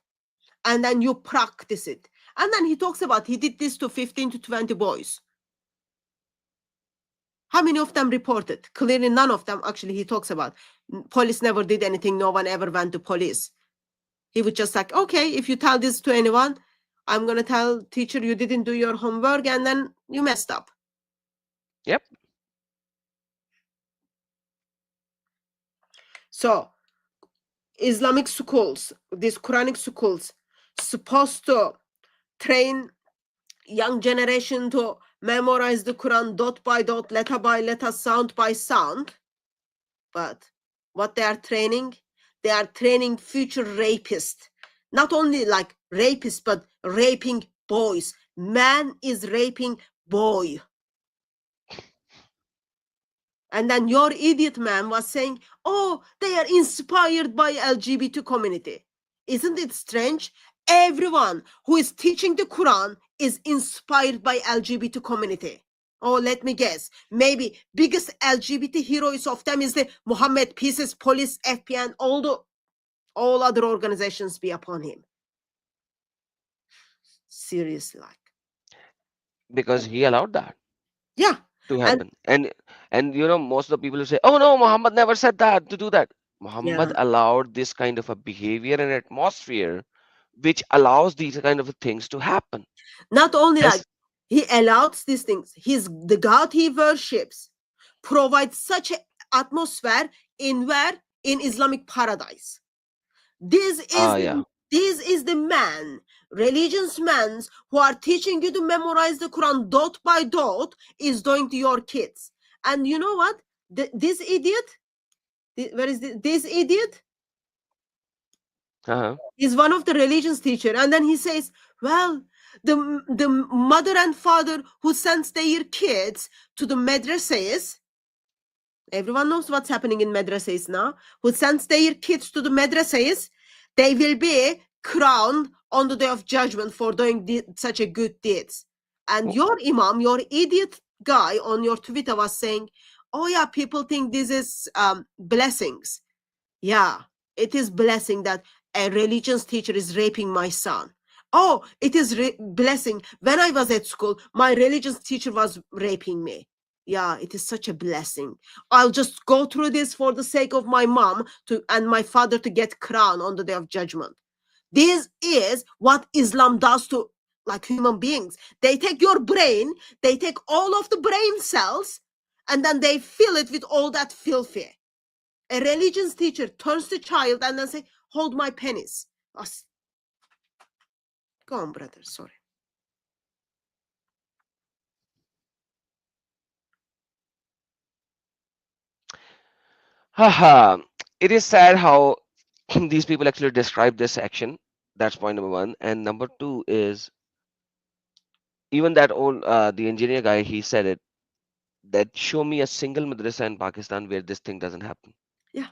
and then you practice it. And then he talks about he did this to 15 to 20 boys. How many of them reported? Clearly none of them. Actually, he talks about police never did anything. No one ever went to police. He would just like, okay, if you tell this to anyone, I'm going to tell teacher you didn't do your homework and then you messed up. Yep. So Islamic schools, these Quranic schools, supposed to train young generation to memorize the Quran dot by dot, letter by letter, sound by sound. But what they are training future rapists. Not only like rapists, but raping boys. Man is raping boy. And then your idiot man was saying, oh, they are inspired by LGBT community. Isn't it strange? Everyone who is teaching the Quran is inspired by LGBT community. Oh, let me guess. Maybe biggest LGBT heroes of them is the Muhammad Pieces, Police, FBI, and all other organizations be upon him. Seriously, like. Because he allowed that Yeah. to And happen. And you know, most of the people will say, oh no, Muhammad never said that to do that. Muhammad yeah. allowed this kind of a behavior and atmosphere which allows these kind of things to happen. Not only like Yes. he allows these things, the God he worships provides such an atmosphere in where in Islamic paradise. This is Yeah. the man, religious men who are teaching you to memorize the Quran dot by dot is doing to your kids. And you know what? This idiot, where is this idiot? Uh-huh. Is one of the religious teacher, and then he says, well, the mother and father who sends their kids to the madrasas, everyone knows what's happening in madrasas now, who sends their kids to the madrasas, they will be crowned on the day of judgment for doing such a good deeds. And your imam, your idiot guy on your Twitter was saying, oh yeah, people think this is blessings. Yeah, it is blessing that a religious teacher is raping my son. Oh, it is blessing. When I was at school, my religious teacher was raping me. Yeah, it is such a blessing. I'll just go through this for the sake of my mom and my father to get crowned on the day of judgment. This is what Islam does to like human beings. They take your brain, they take all of the brain cells, and then they fill it with all that filthy. A religious teacher turns to child and then say, hold my penis. Go on, brother, sorry. Haha. It is sad how these people actually describe this action. That's point number one. And number two is even that old the engineer guy, he said it that show me a single madrasa in Pakistan where this thing doesn't happen. Yeah.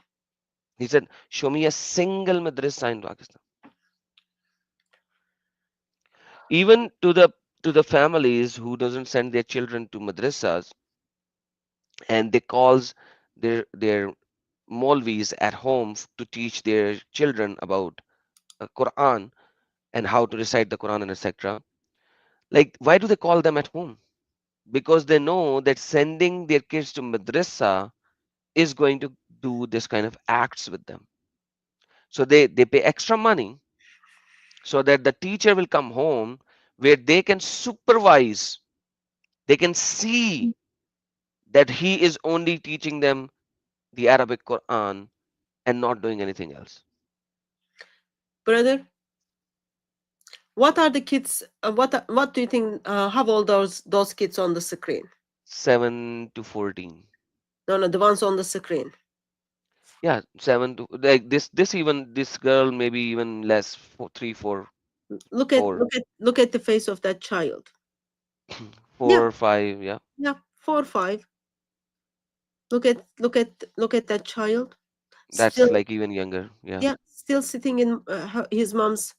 He said, show me a single madrasa in Pakistan. Even to the families who doesn't send their children to madrasas and they calls their Molvis at home to teach their children about Quran and how to recite the Quran and etc. Like, why do they call them at home? Because they know that sending their kids to madrasa is going to do this kind of acts with them. So they pay extra money so that the teacher will come home where they can supervise, they can see that he is only teaching them the Arabic Quran and not doing anything else. Brother, what are the kids? What do you think? How old those kids on the screen? 7 to 14. No, no, the ones on the screen. Yeah, 7 to like this even this girl maybe even less, 3, 4, Look at 4, look at the face of that child. 4, Yeah, 5. Yeah, yeah, 4 or 5. Look at that child. that's Still, like even younger. Yeah, yeah, still sitting in his mom's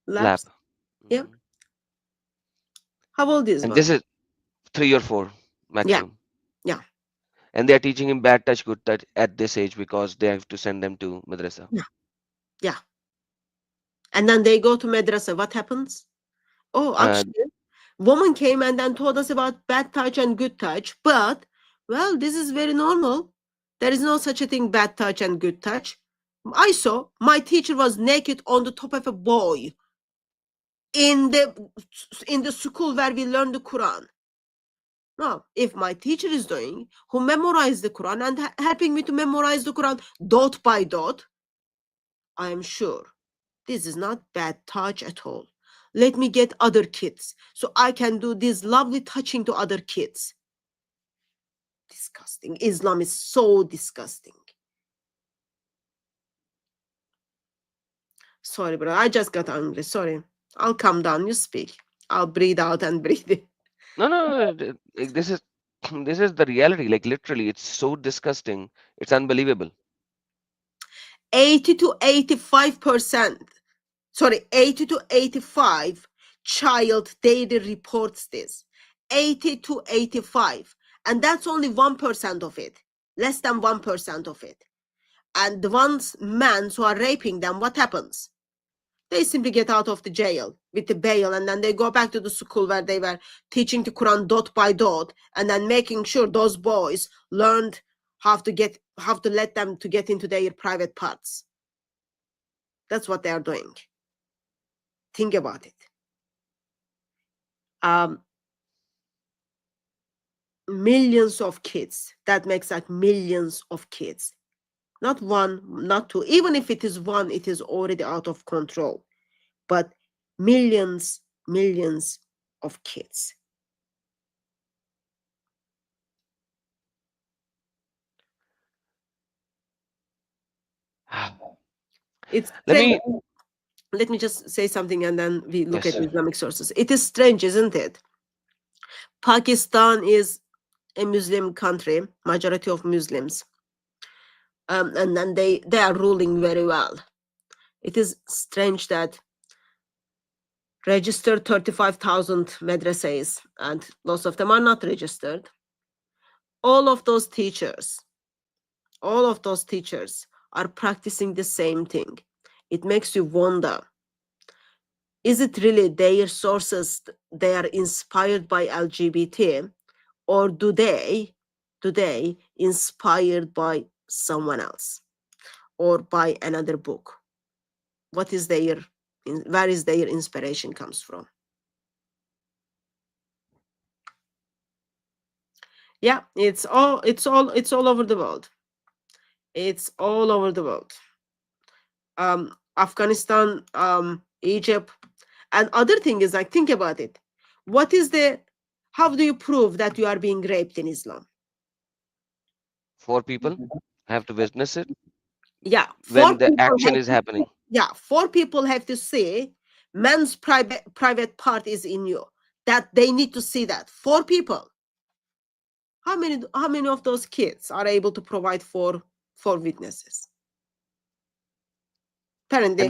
lap. laps. Yeah. Mhm. How old is And one? this is 3 or 4 Yeah, maximum. yeah, And they are teaching him bad touch, good touch at this age because they have to send them to madrasa. yeah, yeah. And then they go to madrasa. What happens? Oh, Uh, actually, woman came and then told us about bad touch and good touch. But well, this is very normal. There is no such a thing, bad touch and good touch. I saw my teacher was naked on the top of a boy in the school where we learn the Quran. No, if my teacher is doing, who memorized the Quran and helping me to memorize the Quran dot by dot, I am sure this is not bad touch at all. Let me get other kids so I can do this lovely touching to other kids. Disgusting. Islam is so disgusting. Sorry, bro. I just got angry. Sorry. I'll calm down. You speak. I'll breathe out and breathe in. no, no, this is this is the reality. Like literally, it's so disgusting. It's unbelievable. 80 to 85%, sorry, 80 to 85 child daily reports this. 80 to 85. And that's only 1% of it. Less than 1% of it. And the ones men who are raping them, what happens? They simply get out of the jail with the bail, and then they go back to the school where they were teaching the Quran dot by dot, and then making sure those boys learned how to let them to get into their private parts. That's what they are doing. Think about it. Millions of kids. That makes like millions of kids. Not one, not two. Even if it is one, it is already out of control. But millions, millions of kids. It's Let strange. me. Let me just say something and then we look at Yes. Islamic sources. It is strange, isn't it? Pakistan is a Muslim country, majority of Muslims. And then they are ruling very well. It is strange that registered 35,000 madrasas and lots of them are not registered. All of those teachers are practicing the same thing. It makes you wonder, is it really their sources, they are inspired by LGBT, or do they inspired by someone else or by another book? What is where is their inspiration comes from? Yeah, it's all over the world. It's all over the world. Afghanistan, Egypt, and other thing is like, think about it. How do you prove that you are being raped in Islam? 4 people have to witness it Yeah, when the action is happening. four people have to say man's private part is in you. That they need to see that. 4 people. How many of those kids are able to provide four witnesses? And Apparently,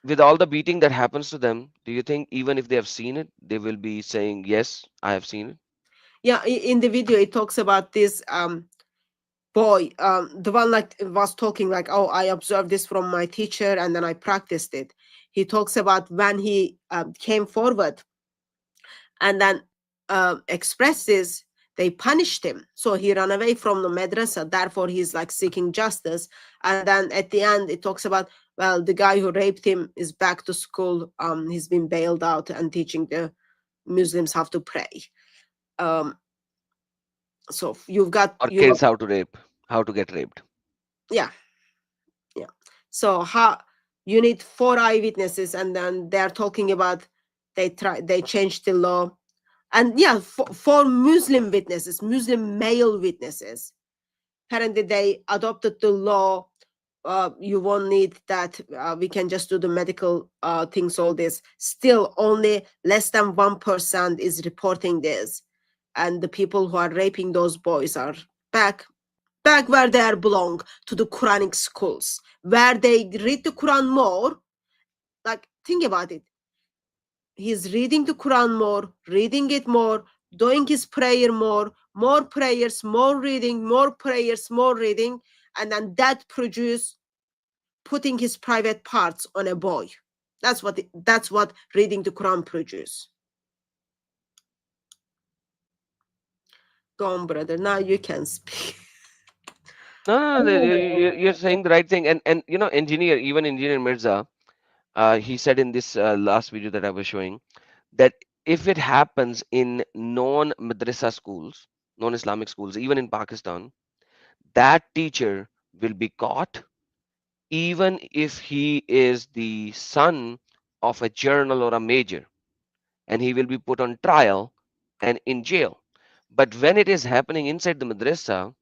with all the beating that happens to them, do you think even if they have seen it, they will be saying, yes, I have seen it? yeah. In the video, it talks about this boy, the one like was talking like, oh, I observed this from my teacher and then I practiced it. He talks about when he came forward and then expresses, they punished him, so he ran away from the madrasa, therefore he's like seeking justice. And then at the end it talks about, well, the guy who raped him is back to school, he's been bailed out and teaching the Muslims how to pray. So you've got Or kids how to get raped. yeah. So how you need 4 eyewitnesses, and then they're talking about they changed the law, and yeah, for Muslim witnesses, Muslim male witnesses. Apparently, they adopted the law. You won't need that. We can just do the medical things. All this still only less than 1% is reporting this, and the people who are raping those boys are back where they belong, to the Quranic schools, where they read the Quran more. Like, think about it. He's reading the Quran more, reading it more, doing his prayer more prayers, more reading, more prayers, more reading, and then that produce putting his private parts on a boy. That's what reading the Quran produce. Go on, brother. Now you can speak. No, you're saying the right thing. And you know, engineer Mirza, he said in this last video that I was showing that if it happens in non-madrasa schools, non-Islamic schools, even in Pakistan, that teacher will be caught, even if he is the son of a general or a major, and he will be put on trial and in jail. But when it is happening inside the madrasa,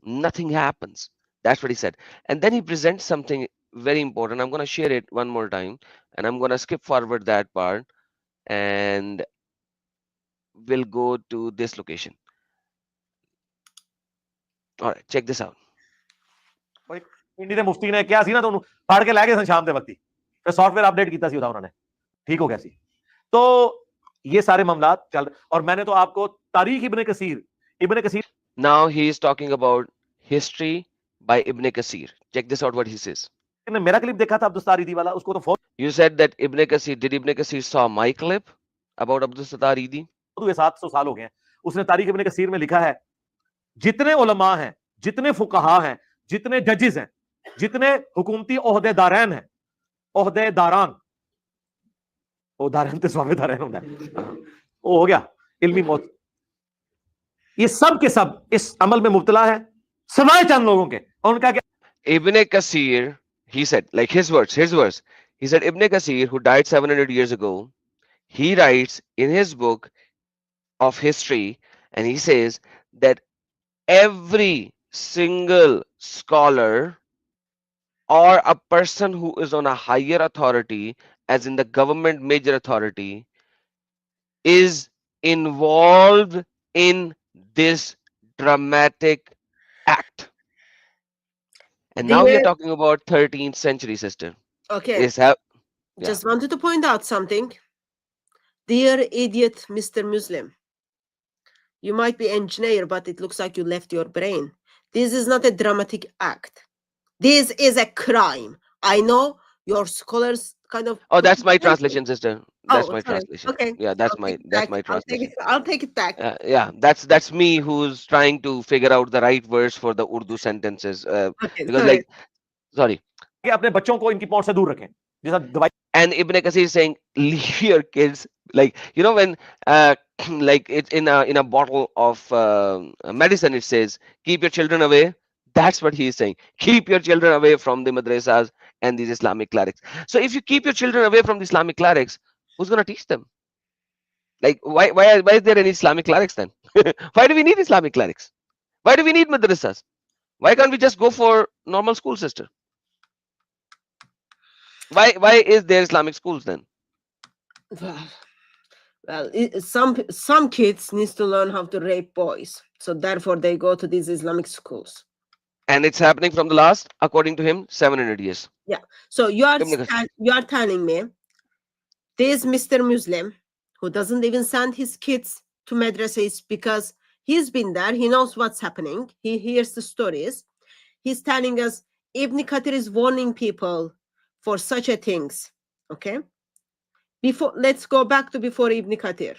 nothing happens. That's what he said. And then he presents something very important. I'm going to share it one more time, and I'm going to skip forward that part, and we'll go to this location. All right, check this out. ਇੰਡੀ ਦੇ ਮੁਫਤੀ ਨੇ ਕਿਹਾ ਸੀ ਨਾ ਤੁਹਾਨੂੰ ਫੜ ਕੇ ਲੈ ਗਏ ਸਨ ਸ਼ਾਮ ਦੇ ਵਕਤੀ ਫਿਰ ਸੌਫਟਵੇਅਰ ਅਪਡੇਟ ਕੀਤਾ ਸੀ ਉਹਦਾ ਉਹਨਾਂ ਨੇ ठीक हो गया सी तो ये सारे मामलात चल और मैंने तो आपको तारीख इब्ने कसीर Now he is talking about history by Ibn Kasir. Check this out what he says. ने मेरा क्लिप देखा था अब्दुल सत्तार ईदी वाला उसको तो You said that Ibn Kasir saw my clip about Abdul Sattar Idi? 700 साल हो गए हैं उसने तारीख इब्ने कसीर में लिखा है जितने उलमा हैं जितने फुकहा हैं जितने जजेस हैं जितने हुकूमती ओहदेदारान हैं ओहदेदारान हो गया इल्मी मौत ये सब के सब इस अमल में मुब्तला है सिवाय चंद लोगों के और उनका क्या Ibn Kasir, he said, like his words, he said Ibn Kasir, who died 700 years ago, he writes in his book of history, and he says that every single scholar or a person who is on a higher authority, as in the government major authority, is involved in this dramatic act. And now we are talking about 13th century, sister. Okay. Just wanted to point out something. Dear idiot Mr. Muslim, you might be engineer, but it looks like you left your brain. This is not a dramatic act. This is a crime. I know your scholars kind of... Oh, that's my translation, sister. That's my translation. Okay. Yeah, that's my translation. I'll take it back. Yeah, that's me who's trying to figure out the right words for the Urdu sentences. Because sorry. अपने बच्चों को इनकी पहुंच से दूर रखें जैसा दवाई And Ibn Kasir is saying, leave your kids, like, you know, when like it's in a bottle of medicine, it says keep your children away. That's what he is saying. Keep your children away from the madrasas and these Islamic clerics. So if you keep your children away from the Islamic clerics, who's going to teach them? Like, why is there any Islamic clerics then? Why do we need Islamic clerics? Why do we need madrasas? Why can't we just go for normal school, sister? Why is there Islamic schools then? Well, some kids needs to learn how to rape boys, so therefore they go to these Islamic schools. And it's happening from the last, according to him, 700 years. Yeah. So you are telling me this Mr. Muslim who doesn't even send his kids to madrasas because He's been there. He knows what's happening. He hears the stories. He's telling us Ibn Kathir is warning people for such a things. Okay. Let's go back to before Ibn Kathir.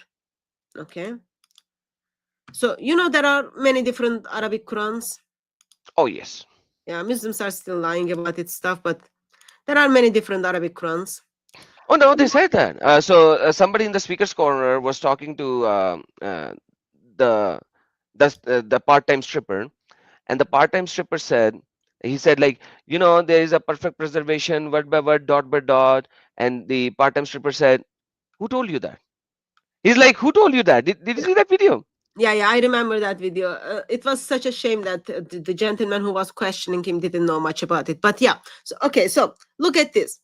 Okay. So there are many different Arabic Qurans. Oh, yes. Yeah, Muslims are still lying about its stuff, but there are many different Arabic Qurans. Oh, no, they said that. Somebody in the speaker's corner was talking to the the part-time stripper, and the part-time stripper said, he said, like, there is a perfect preservation, word by word, dot by dot. And the part-time stripper said, who told you that? He's like, who told you that? Did you see that video? Yeah, I remember that video. It was such a shame that the gentleman who was questioning him didn't know much about it. But yeah, so look at this.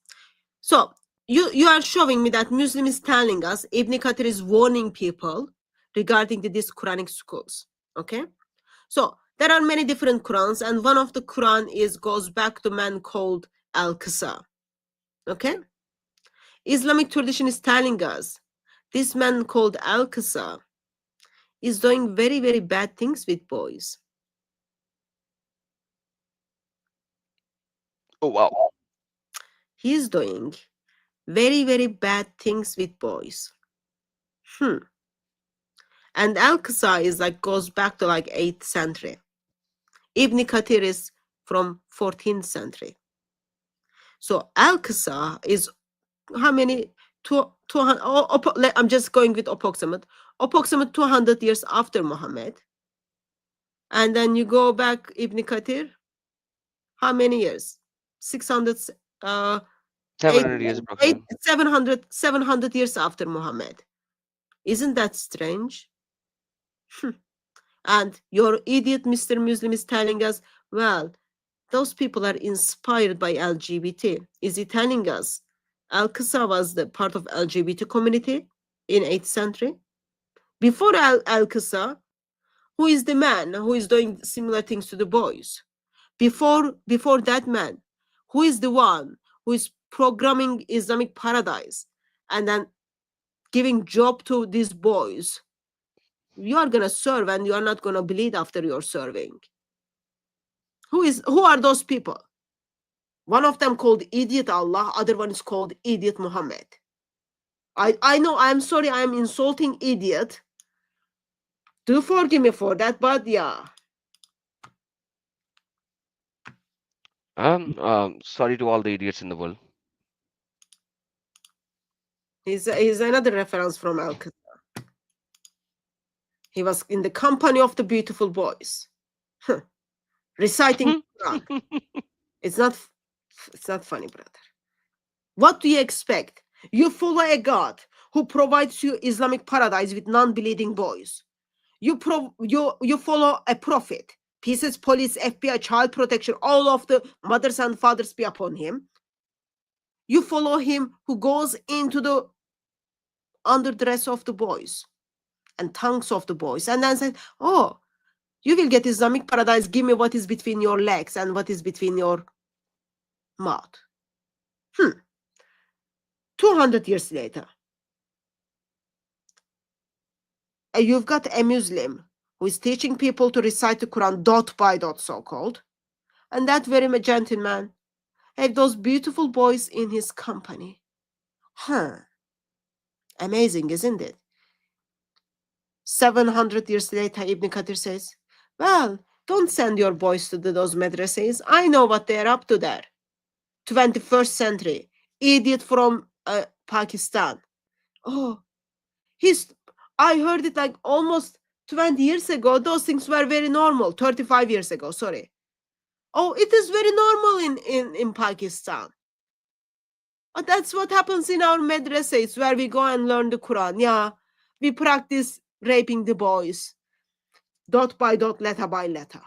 So you are showing me that Muslim is telling us Ibn Kathir is warning people regarding these Quranic schools. Okay, so there are many different Qurans, and one of the Quran goes back to a man called Al-Qasa. Okay, Islamic tradition is telling us this man called Al-Qasa is doing very, very bad things with boys. Oh, wow. He's doing very, very bad things with boys. And Al-Qasa is goes back to 8th century. Ibn Kathir is from 14th century. So Al-Qasa is how many? 200, I'm just going with approximate 200 years after Muhammad. And then you go back Ibn Kathir, how many years? 600, 700 years approximately. 700 years after Muhammad. Isn't that strange? And your idiot Mr. Muslim is telling us, well, those people are inspired by LGBT. Is he telling us Al-Qasa was the part of LGBT community in 8th century? Before Al-Qasa, who is the man who is doing similar things to the boys? Before that man, who is the one who is programming Islamic paradise and then giving job to these boys? You are going to serve and you are not going to bleed after you're serving. Who are those people? One of them called Idiot Allah, other one is called Idiot Muhammad. I know, I'm sorry, I'm insulting idiot. Do forgive me for that, but yeah. Sorry to all the idiots in the world. He's another reference from Al-Qasa. He was in the company of the beautiful boys, reciting Quran. It's not funny, brother. What do you expect? You follow a God who provides you Islamic paradise with non-bleeding boys. You follow a prophet, pieces, police, FBI, child protection, all of the mothers and fathers be upon him. You follow him who goes into the underdress of the boys and tongues of the boys, and then says, oh, you will get Islamic paradise. Give me what is between your legs and what is between your mouth. 200 years later, you've got a Muslim who is teaching people to recite the Quran dot by dot, so-called, and that very gentleman have those beautiful boys in his company. Amazing, isn't it? 700 years later, Ibn Kathir says, well, don't send your boys to those madrasas. I know what they're up to there. 21st century, idiot from Pakistan. Oh, I heard it almost 20 years ago. Those things were very normal. 35 years ago, sorry. Oh, it is very normal in Pakistan. But that's what happens in our madrasas where we go and learn the Quran. Yeah, we practice raping the boys, dot by dot, letter by letter.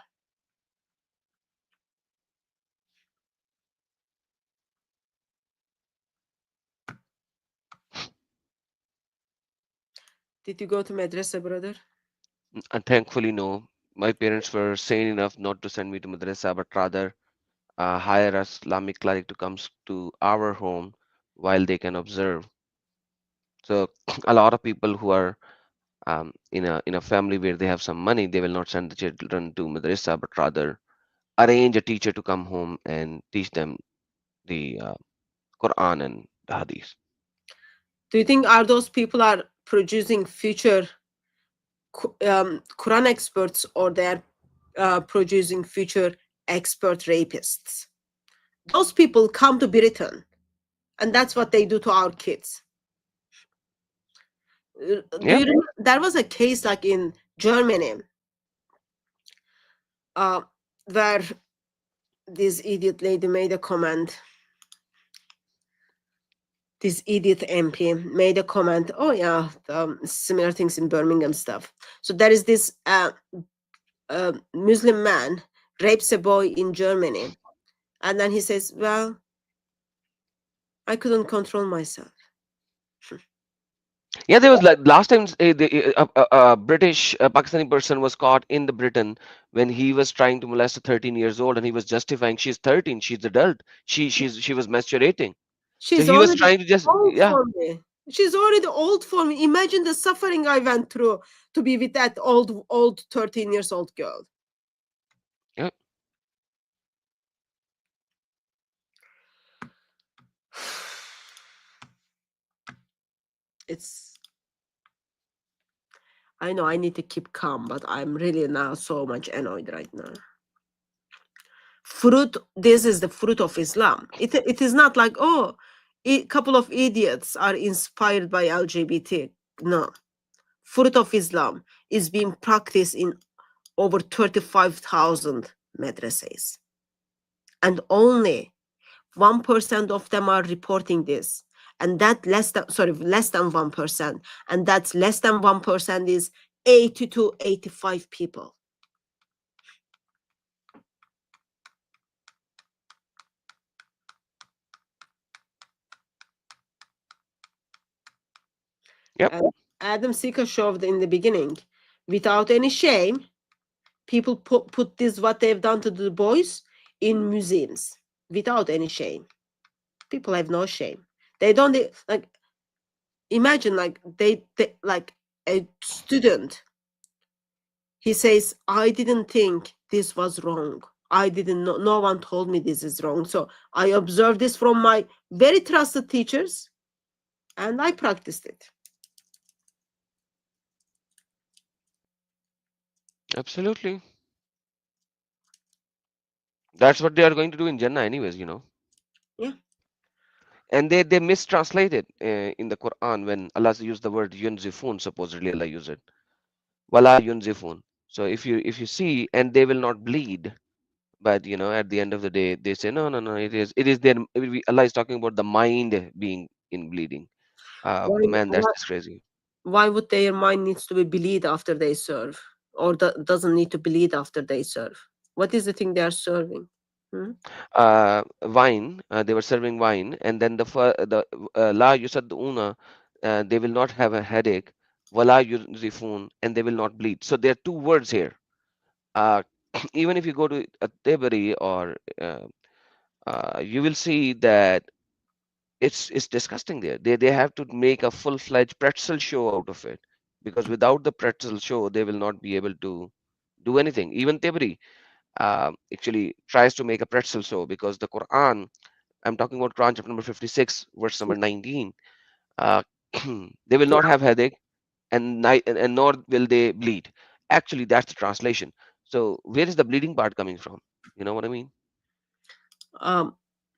Did you go to madrasa, brother? And thankfully, no. My parents were sane enough not to send me to madrasa, but rather hire a Islamic cleric to come to our home while they can observe. So a lot of people who are In a family where they have some money, they will not send the children to madrasa, but rather arrange a teacher to come home and teach them the Quran and the Hadith. Do you think are those people are producing future Quran experts, or they're producing future expert rapists? Those people come to Britain, and that's what they do to our kids. Do Yeah, you remember there was a case like in Germany, where this idiot lady made a comment. This idiot MP made a comment. Oh yeah, similar things in Birmingham stuff. So there is this Muslim man rapes a boy in Germany, and then he says, "Well, I couldn't control myself." yeah. There was like last time a British Pakistani person was caught in the Britain when he was trying to molest a 13 years old, and he was justifying she's 13, she's adult, she was masturbating. So She's he was already trying to just old yeah. for me. She's already old for me. Imagine the suffering I went through to be with that old 13 years old girl. Yeah. It's, I know I need to keep calm, but I'm really now so much annoyed right now. This is the fruit of Islam. It is not like, oh, a couple of idiots are inspired by LGBT. No. Fruit of Islam is being practiced in over 35,000 madrasas. And only 1% of them are reporting this. And that less than 1%. And that's less than 1% is 80 to 85 people. Yep. And Adam Sika showed in the beginning, without any shame, people put this, what they've done to the boys, in museums without any shame. People have no shame. They don't like, imagine like they like a student. He says, I didn't think this was wrong. I didn't know, no one told me this is wrong. So I observed this from my very trusted teachers and I practiced it. Absolutely. That's what they are going to do in Jannah, anyways. Yeah. And they mistranslated in the Quran when Allah used the word yunzifun. Supposedly Allah used it. Wala yunzifun. So if you see, and they will not bleed. But at the end of the day, they say no, no, no. It is their. Allah is talking about the mind being in bleeding. Why, Man, that's why, just crazy. why would their mind needs to be bleed after they serve, or doesn't need to bleed after they serve? What is the thing they are serving? Wine. They were serving wine, and then the la yusaduna. They will not have a headache. Wala yunzifun, and they will not bleed. So there are two words here. Uh, even if you go to a Tebari or you will see that it's disgusting there. They have to make a full-fledged pretzel show out of it, because without the pretzel show, they will not be able to do anything. Even Tebari actually tries to make a pretzel show, because the Quran, I'm talking about Quran chapter number 56, verse number 19. Uh, they will Yeah. not have headache, and nor will they bleed. Actually, that's the translation. So where is the bleeding part coming from? You know what I mean?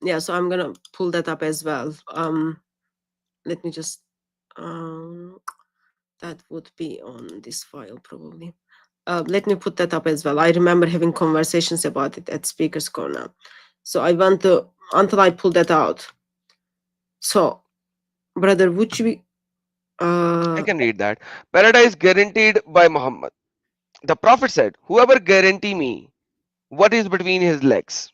Yeah, so I'm gonna pull that up as well. Let me just that would be on this file probably. Let me put that up as well. I remember having conversations about it at Speaker's Corner. So I want to, until I pull that out. So, brother, would you be I can read that. Paradise guaranteed by Muhammad. The Prophet said, whoever guarantee me what is between his legs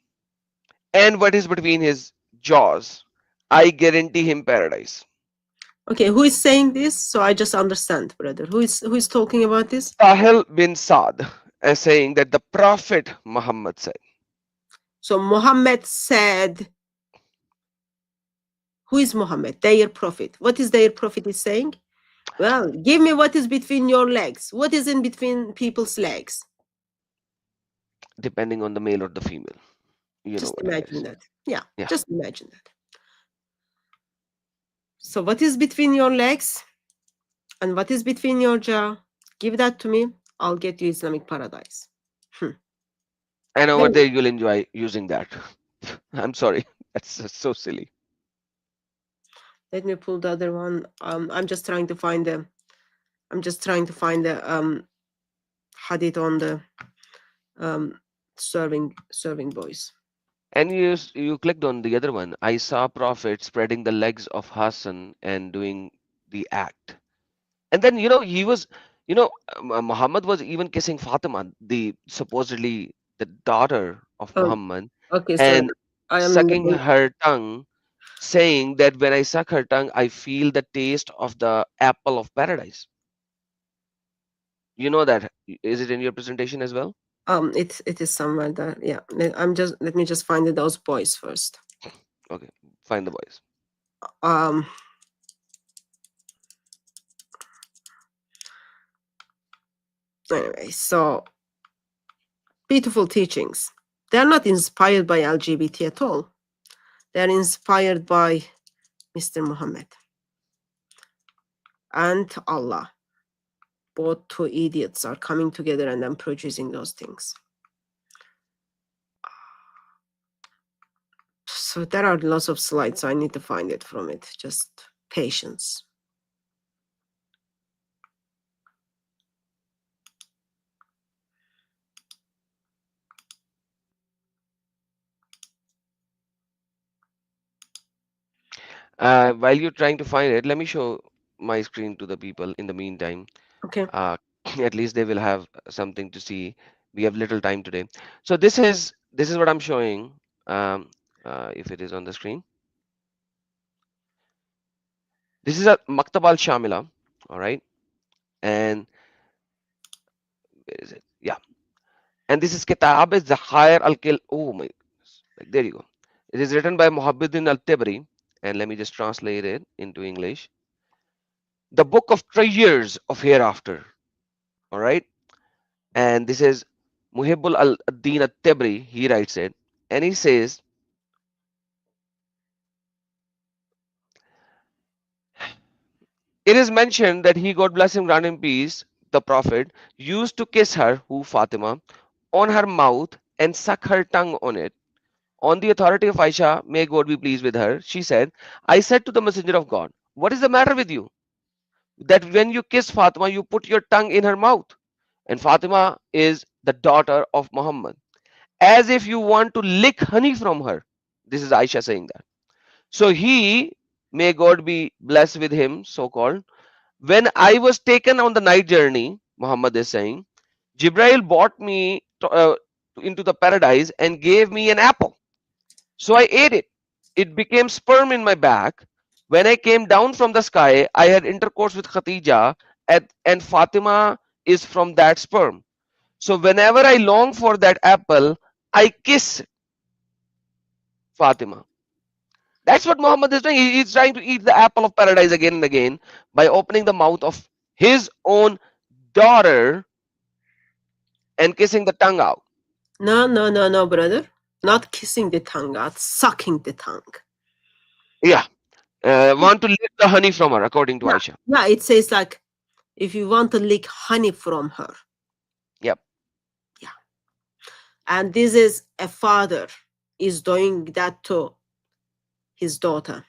and what is between his jaws, I guarantee him paradise. okay, who is saying this? So I just understand, brother. Who is talking about this? Sahil bin Saad is saying that the Prophet Muhammad said. So Muhammad said, who is Muhammad? Their prophet. What is their prophet is saying? Well, give me what is between your legs. What is in between people's legs? Depending on the male or the female. You know Just what I imagine guess. that. Yeah, Yeah. just imagine that. So what is between your legs and what is between your jaw? Give that to me. I'll get you Islamic paradise. And over Then there, you'll enjoy using that. I'm sorry. That's just so silly. let me pull the other one. I'm just trying to find the. I'm just trying to find the hadith on the serving boys. And you clicked on the other one. I saw Prophet spreading the legs of Hassan and doing the act. And then, he was, Muhammad was even kissing Fatima, the supposedly the daughter of Oh, Muhammad, okay. Sorry, and I am in the sucking her tongue, saying that when I suck her tongue, I feel the taste of the apple of paradise. You know that. Is it in your presentation as well? it is somewhere there. Yeah, let me just find those boys first. Okay, find the voice. Um. Anyway, so beautiful teachings. They are not inspired by LGBT at all. They are inspired by Mr. Muhammad and Allah. Both two idiots are coming together and then producing those things. So there are lots of slides, so I need to find it from it. Just patience. While you're trying to find it, let me show my screen to the people in the meantime. Okay. At least they will have something to see. We have little time today. So this is what I'm showing. If it is on the screen, this is a Maktab al Shamila. All right, and where is it? Yeah, and this is Kitab Zakhair al Kil. Oh my, like there you go. It is written by Muhabbiddin al Tibri, and let me just translate it into English. The Book of Treasures of Hereafter. All right, and this is Muhibbul al-Din al-Tibri, he writes it, and he says, it is mentioned that he, God bless him, grant him peace, the Prophet, used to kiss her, who Fatima, on her mouth and suck her tongue on it. On the authority of Aisha, may God be pleased with her, she said, I said to the Messenger of God, what is the matter with you? That when you kiss Fatima, you put your tongue in her mouth. And Fatima is the daughter of Muhammad. As if you want to lick honey from her. This is Aisha saying that. So he, may God be blessed with him, so called, when I was taken on the night journey, Muhammad is saying, Jibrail brought me into the paradise and gave me an apple. So I ate it. It became sperm in my back. When I came down from the sky, I had intercourse with Khatija, and Fatima is from that sperm. So whenever I long for that apple, I kiss Fatima. That's what Muhammad is doing. He's trying to eat the apple of paradise again and again by opening the mouth of his own daughter and kissing the tongue out. No, brother. Not kissing the tongue out, sucking the tongue. Yeah. Want to lick the honey from her, according to Aisha. Yeah, it says like, if you want to lick honey from her. Yep. Yeah. And this is a father is doing that to his daughter.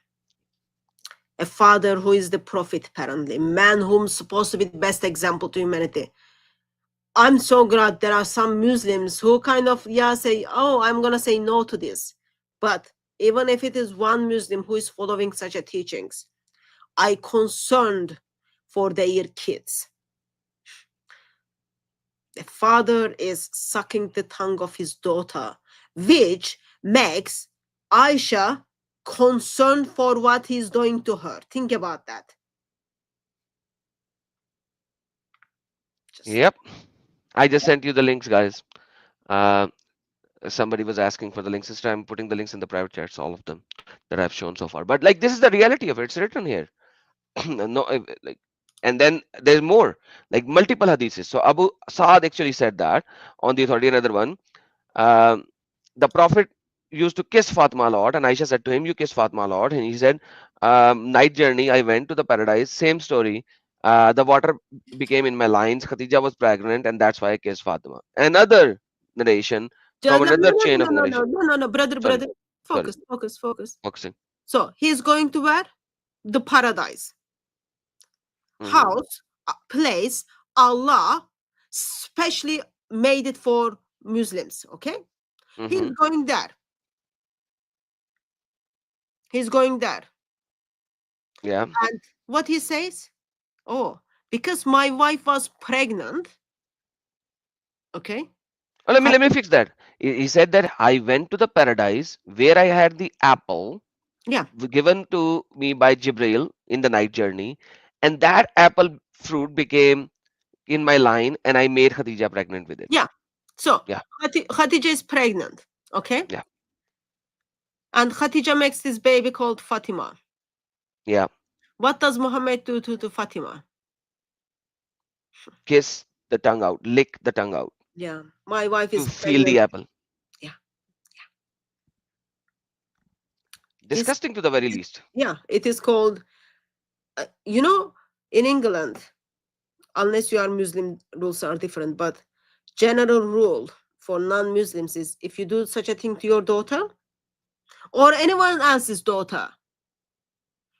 A father who is the prophet, apparently. Man whom's supposed to be the best example to humanity. I'm so glad there are some Muslims who kind of, say, oh, I'm going to say no to this. But even if it is one Muslim who is following such a teachings, I concerned for their kids. The father is sucking the tongue of his daughter, which makes Aisha concerned for what he's doing to her. Think about that. Yep. I just sent you the links, guys. Somebody was asking for the links. Sister, I'm putting the links in the private chats, all of them that I've shown so far. But like, this is the reality of it. It's written here. No, like, And then there's more, like multiple hadiths. So Abu Sa'ad actually said that on the authority. Another one, um, the Prophet used to kiss Fatima a lot, and Aisha said to him, "You kiss Fatima a lot," and he said, "Night journey, I went to the paradise. Same story. The water became in my lines. Khadija was pregnant, and that's why I kissed Fatima." Another narration No, from no, no, another no, chain no, of no, no, narration. no, no, no, brother, Sorry, brother. sorry, Focus, focus, focus. focusing. So he's going to where? The paradise. Hmm. House, place, Allah specially made it for Muslims. Okay? He's Hmm. going there. He's going there. Yeah. And what he says? Oh, because my wife was pregnant. Okay? Oh, let me fix that. He said that I went to the paradise where I had the apple Yeah, given to me by Jibril in the night journey, and that apple fruit became in my line, and I made Khadija pregnant with it. yeah. So Yeah, Khadija is pregnant. Okay? yeah, And Khadija makes this baby called Fatima. yeah. What does Muhammad do to Fatima? Kiss the tongue out, lick the tongue out Yeah, my wife to is feel the pregnant. apple. Yeah, it's Disgusting to the very least. yeah. It is called. You know, in England, unless you are Muslim, rules are different. But general rule for non-Muslims is if you do such a thing to your daughter or anyone else's daughter,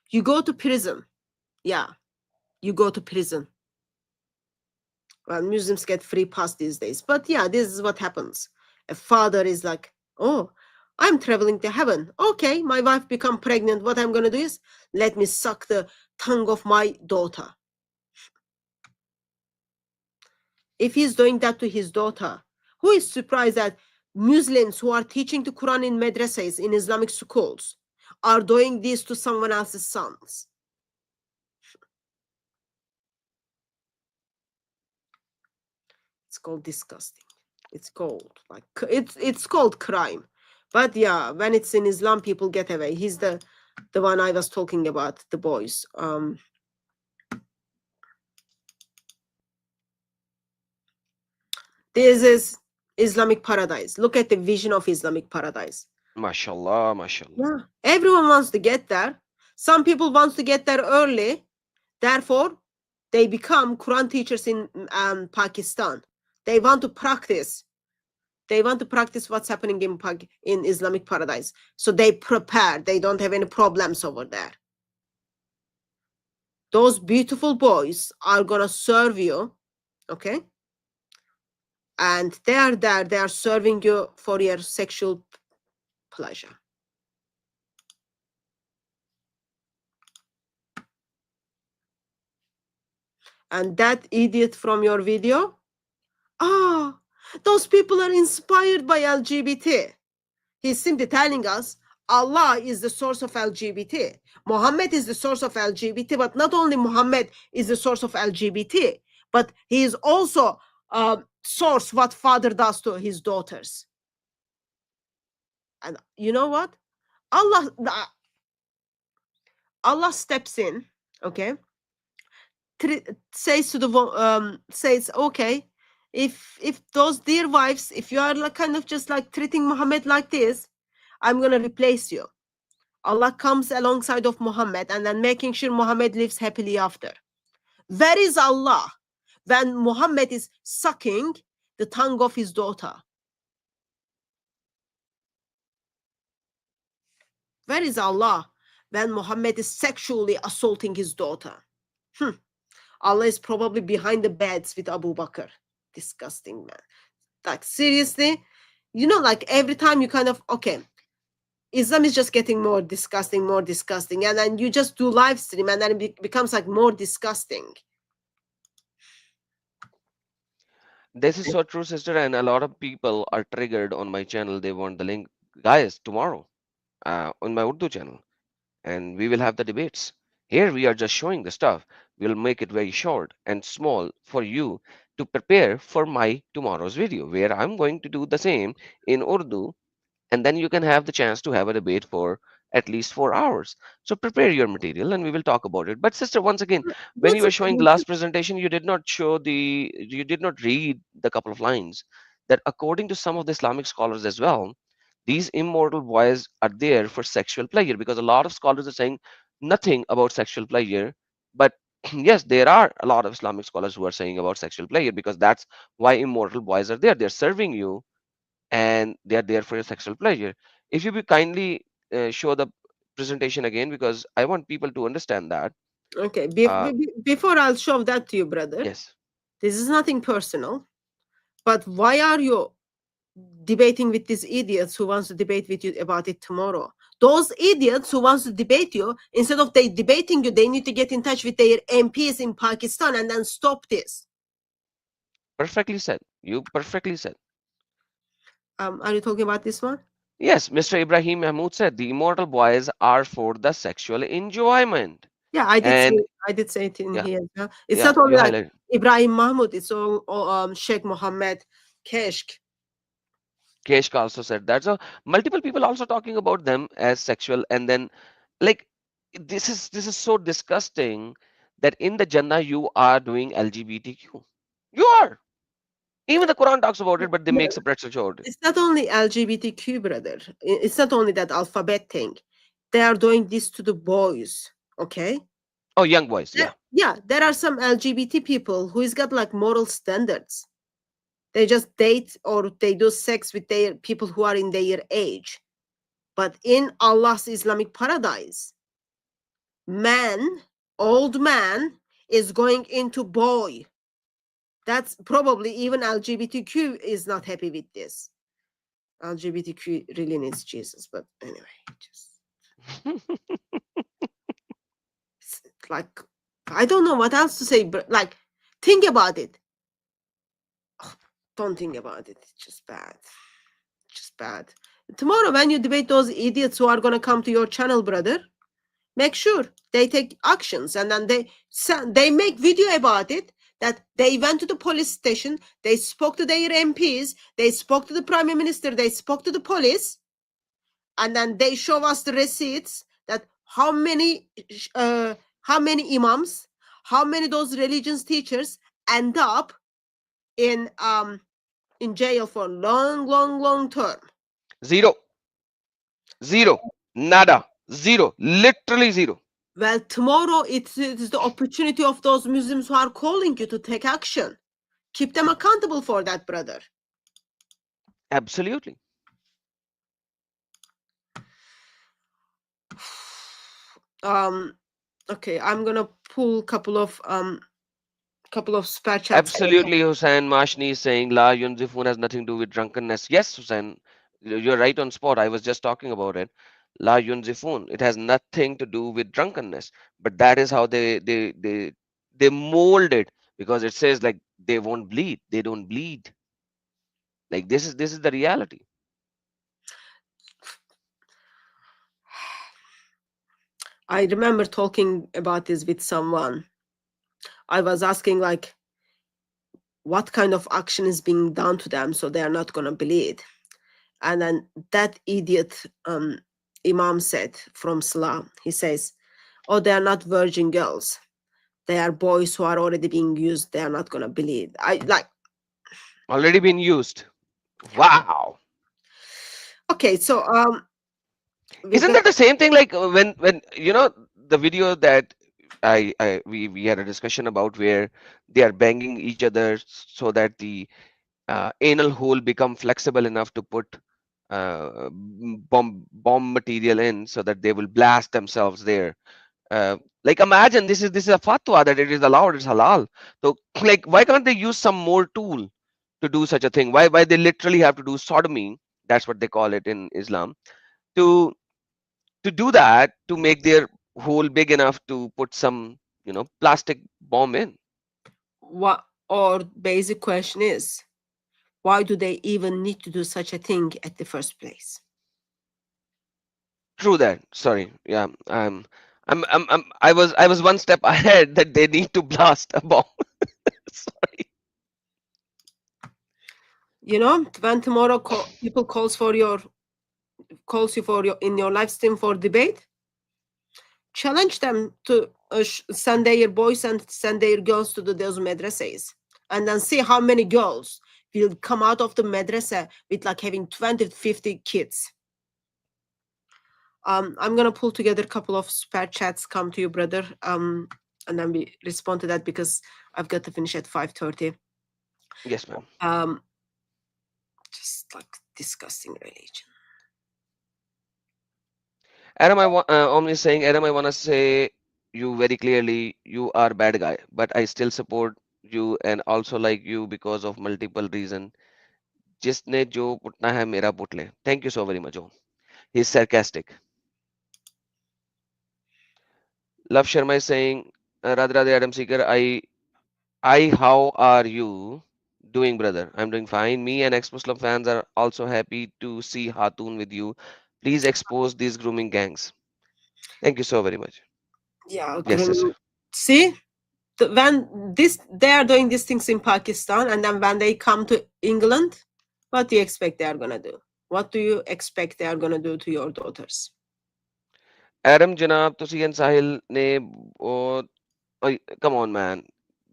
you go to prison. Yeah, you go to prison. Well, Muslims get free pass these days. But yeah, this is what happens. A father is like, oh, I'm traveling to heaven. Okay, my wife become pregnant. What I'm going to do is let me suck the tongue of my daughter. If he's doing that to his daughter, who is surprised that Muslims who are teaching the Quran in madrasas, in Islamic schools, are doing this to someone else's sons? It's called disgusting. It's called like it's called crime. But yeah, when it's in Islam, people get away. He's the one I was talking about, the boys. This is Islamic paradise. Look at the vision of Islamic paradise. Mashallah, mashallah. Yeah, everyone wants to get there. Some people wants to get there early. Therefore, they become Quran teachers in Pakistan. They want to practice. They want to practice what's happening in Islamic paradise. So they prepare. They don't have any problems over there. Those beautiful boys are gonna serve you, okay? And they are there. They are serving you for your sexual pleasure. And that idiot from your video, ah, those people are inspired by LGBT. He's simply telling us Allah is the source of LGBT. Muhammad is the source of LGBT, but not only Muhammad is the source of LGBT, but he is also source what father does to his daughters. And you know what? Allah, Allah steps in, okay, says to the says, okay, if those dear wives, if you are like kind of just like treating Muhammad like this, I'm gonna replace you. Allah comes alongside of Muhammad and then making sure Muhammad lives happily after. Where is Allah when Muhammad is sucking the tongue of his daughter? Where is Allah when Muhammad is sexually assaulting his daughter? Allah is probably behind the beds with Abu Bakr. Disgusting, man. Like, seriously? You know, like every time you kind of, okay, Islam is just getting more disgusting, and then you just do live stream, and then it becomes like more disgusting. This is so true, sister, and a lot of people are triggered on my channel. They want the link. Guys, tomorrow on my Urdu channel, and we will have the debates. Here we are just showing the stuff. We'll make it very short and small for you to prepare for my tomorrow's video, where I'm going to do the same in Urdu, and then you can have the chance to have a debate for at least 4 hours. So prepare your material and we will talk about it. But sister, once again, when you That's were showing the last presentation, you did not you did not read the couple of lines that according to some of the Islamic scholars as well, these immortal boys are there for sexual pleasure, because a lot of scholars are saying nothing about sexual pleasure. But yes, there are a lot of Islamic scholars who are saying about sexual pleasure, because that's why immortal boys are there. They're serving you and they are there for your sexual pleasure. If you be kindly show the presentation again, because I want people to understand that. okay. Uh, Before I'll show that to you, brother. yes, This is nothing personal. But why are you debating with these idiots who wants to debate with you about it tomorrow? Those idiots who wants to debate you, instead of they debating you, they need to get in touch with their MPs in Pakistan and then stop this. perfectly said. You perfectly said. Are you talking about this one? Yes, Mr. Ibrahim Mahmood said the immortal boys are for the sexual enjoyment. Yeah, And I did say it in yeah, here. Huh? It's yeah, not only you like highlight. Ibrahim Mahmoud, it's all Sheikh Mohammed Keshk. Keshka also said that. So multiple people also talking about them as sexual, and then like this is so disgusting that in the Jannah you are doing LGBTQ. You are. Even the Quran talks about it, but they No, make separate such about it. it's not only LGBTQ, brother. It's not only that alphabet thing. They are doing this to the boys. Okay. Oh, young boys, yeah. Yeah, there are some LGBT people who has got like moral standards. They just date or they do sex with their people who are in their age. But in Allah's Islamic paradise, man, old man, is going into boy. That's probably even LGBTQ is not happy with this. LGBTQ really needs Jesus, but anyway, just like I don't know what else to say, but like think about it. Don't think about it. It's just bad. Just bad. Tomorrow, when you debate those idiots who are gonna come to your channel, brother, make sure they take actions, and then they make video about it. That they went to the police station, they spoke to their MPs, they spoke to the prime minister, they spoke to the police, and then they show us the receipts that how many imams, how many those religions teachers end up in jail for long term. Zero. Zero. Nada. Zero. Literally zero. Well, tomorrow it is the opportunity of those Muslims who are calling you to take action. Keep them accountable for that, brother. Absolutely. Okay, I'm gonna pull a couple of spare chats. Absolutely, Hussein Mashni is saying La Yunzifun has nothing to do with drunkenness. Yes, Hussein, you're right on spot. I was just talking about it. La Yunzifun. It has nothing to do with drunkenness. But that is how they mold it, because it says like they won't bleed. They don't bleed. Like this is the reality. I remember talking about this with someone. I was asking like what kind of action is being done to them so they are not gonna bleed. And then that idiot imam said from Islam, he says, oh, they are not virgin girls. They are boys who are already being used. They are not gonna bleed. I like Already been used. Wow. okay, so with Isn't that, that the same thing like when you know the video that we had a discussion about where they are banging each other so that the anal hole become flexible enough to put bomb material in so that they will blast themselves there. Like imagine this is a fatwa that it is allowed, it's halal. So like why can't they use some more tool to do such a thing? Why they literally have to do sodomy? That's what they call it in Islam, to do that, to make their hole big enough to put some plastic bomb in. what or basic question is, why do they even need to do such a thing at the first place? True that. Sorry. Yeah. I was one step ahead that they need to blast a bomb. Sorry. You know, when tomorrow people calls for your calls you for in your live stream for debate, challenge them to send their boys and send their girls to those madrasas, and then see how many girls will come out of the madrasa with like having 20 50 kids. I'm gonna pull together a couple of super chats come to you, brother, and then we respond to that because I've got to finish at 5:30. Yes, ma'am. Just like disgusting religion. Adam, Omni is saying, Adam, I want to say you very clearly, you are a bad guy, but I still support you and also like you because of multiple reason. जिसने जो पुटना है मेरा put ले. Thank you so very much, Om. He's sarcastic. Love Sharma is saying, Radha Radha Adam Seeker, how are you doing, brother? I'm doing fine. Me and ex-Muslim fans are also happy to see Hatun with you. Please expose these grooming gangs. Thank you so very much. Yeah, Yes, grooming. sister. See, when they are doing these things in Pakistan, and then when they come to England, what do you expect they are gonna do? What do you expect they are gonna do to your daughters? Adam Janab, Tusi and Sahil ne, oh, come on, man.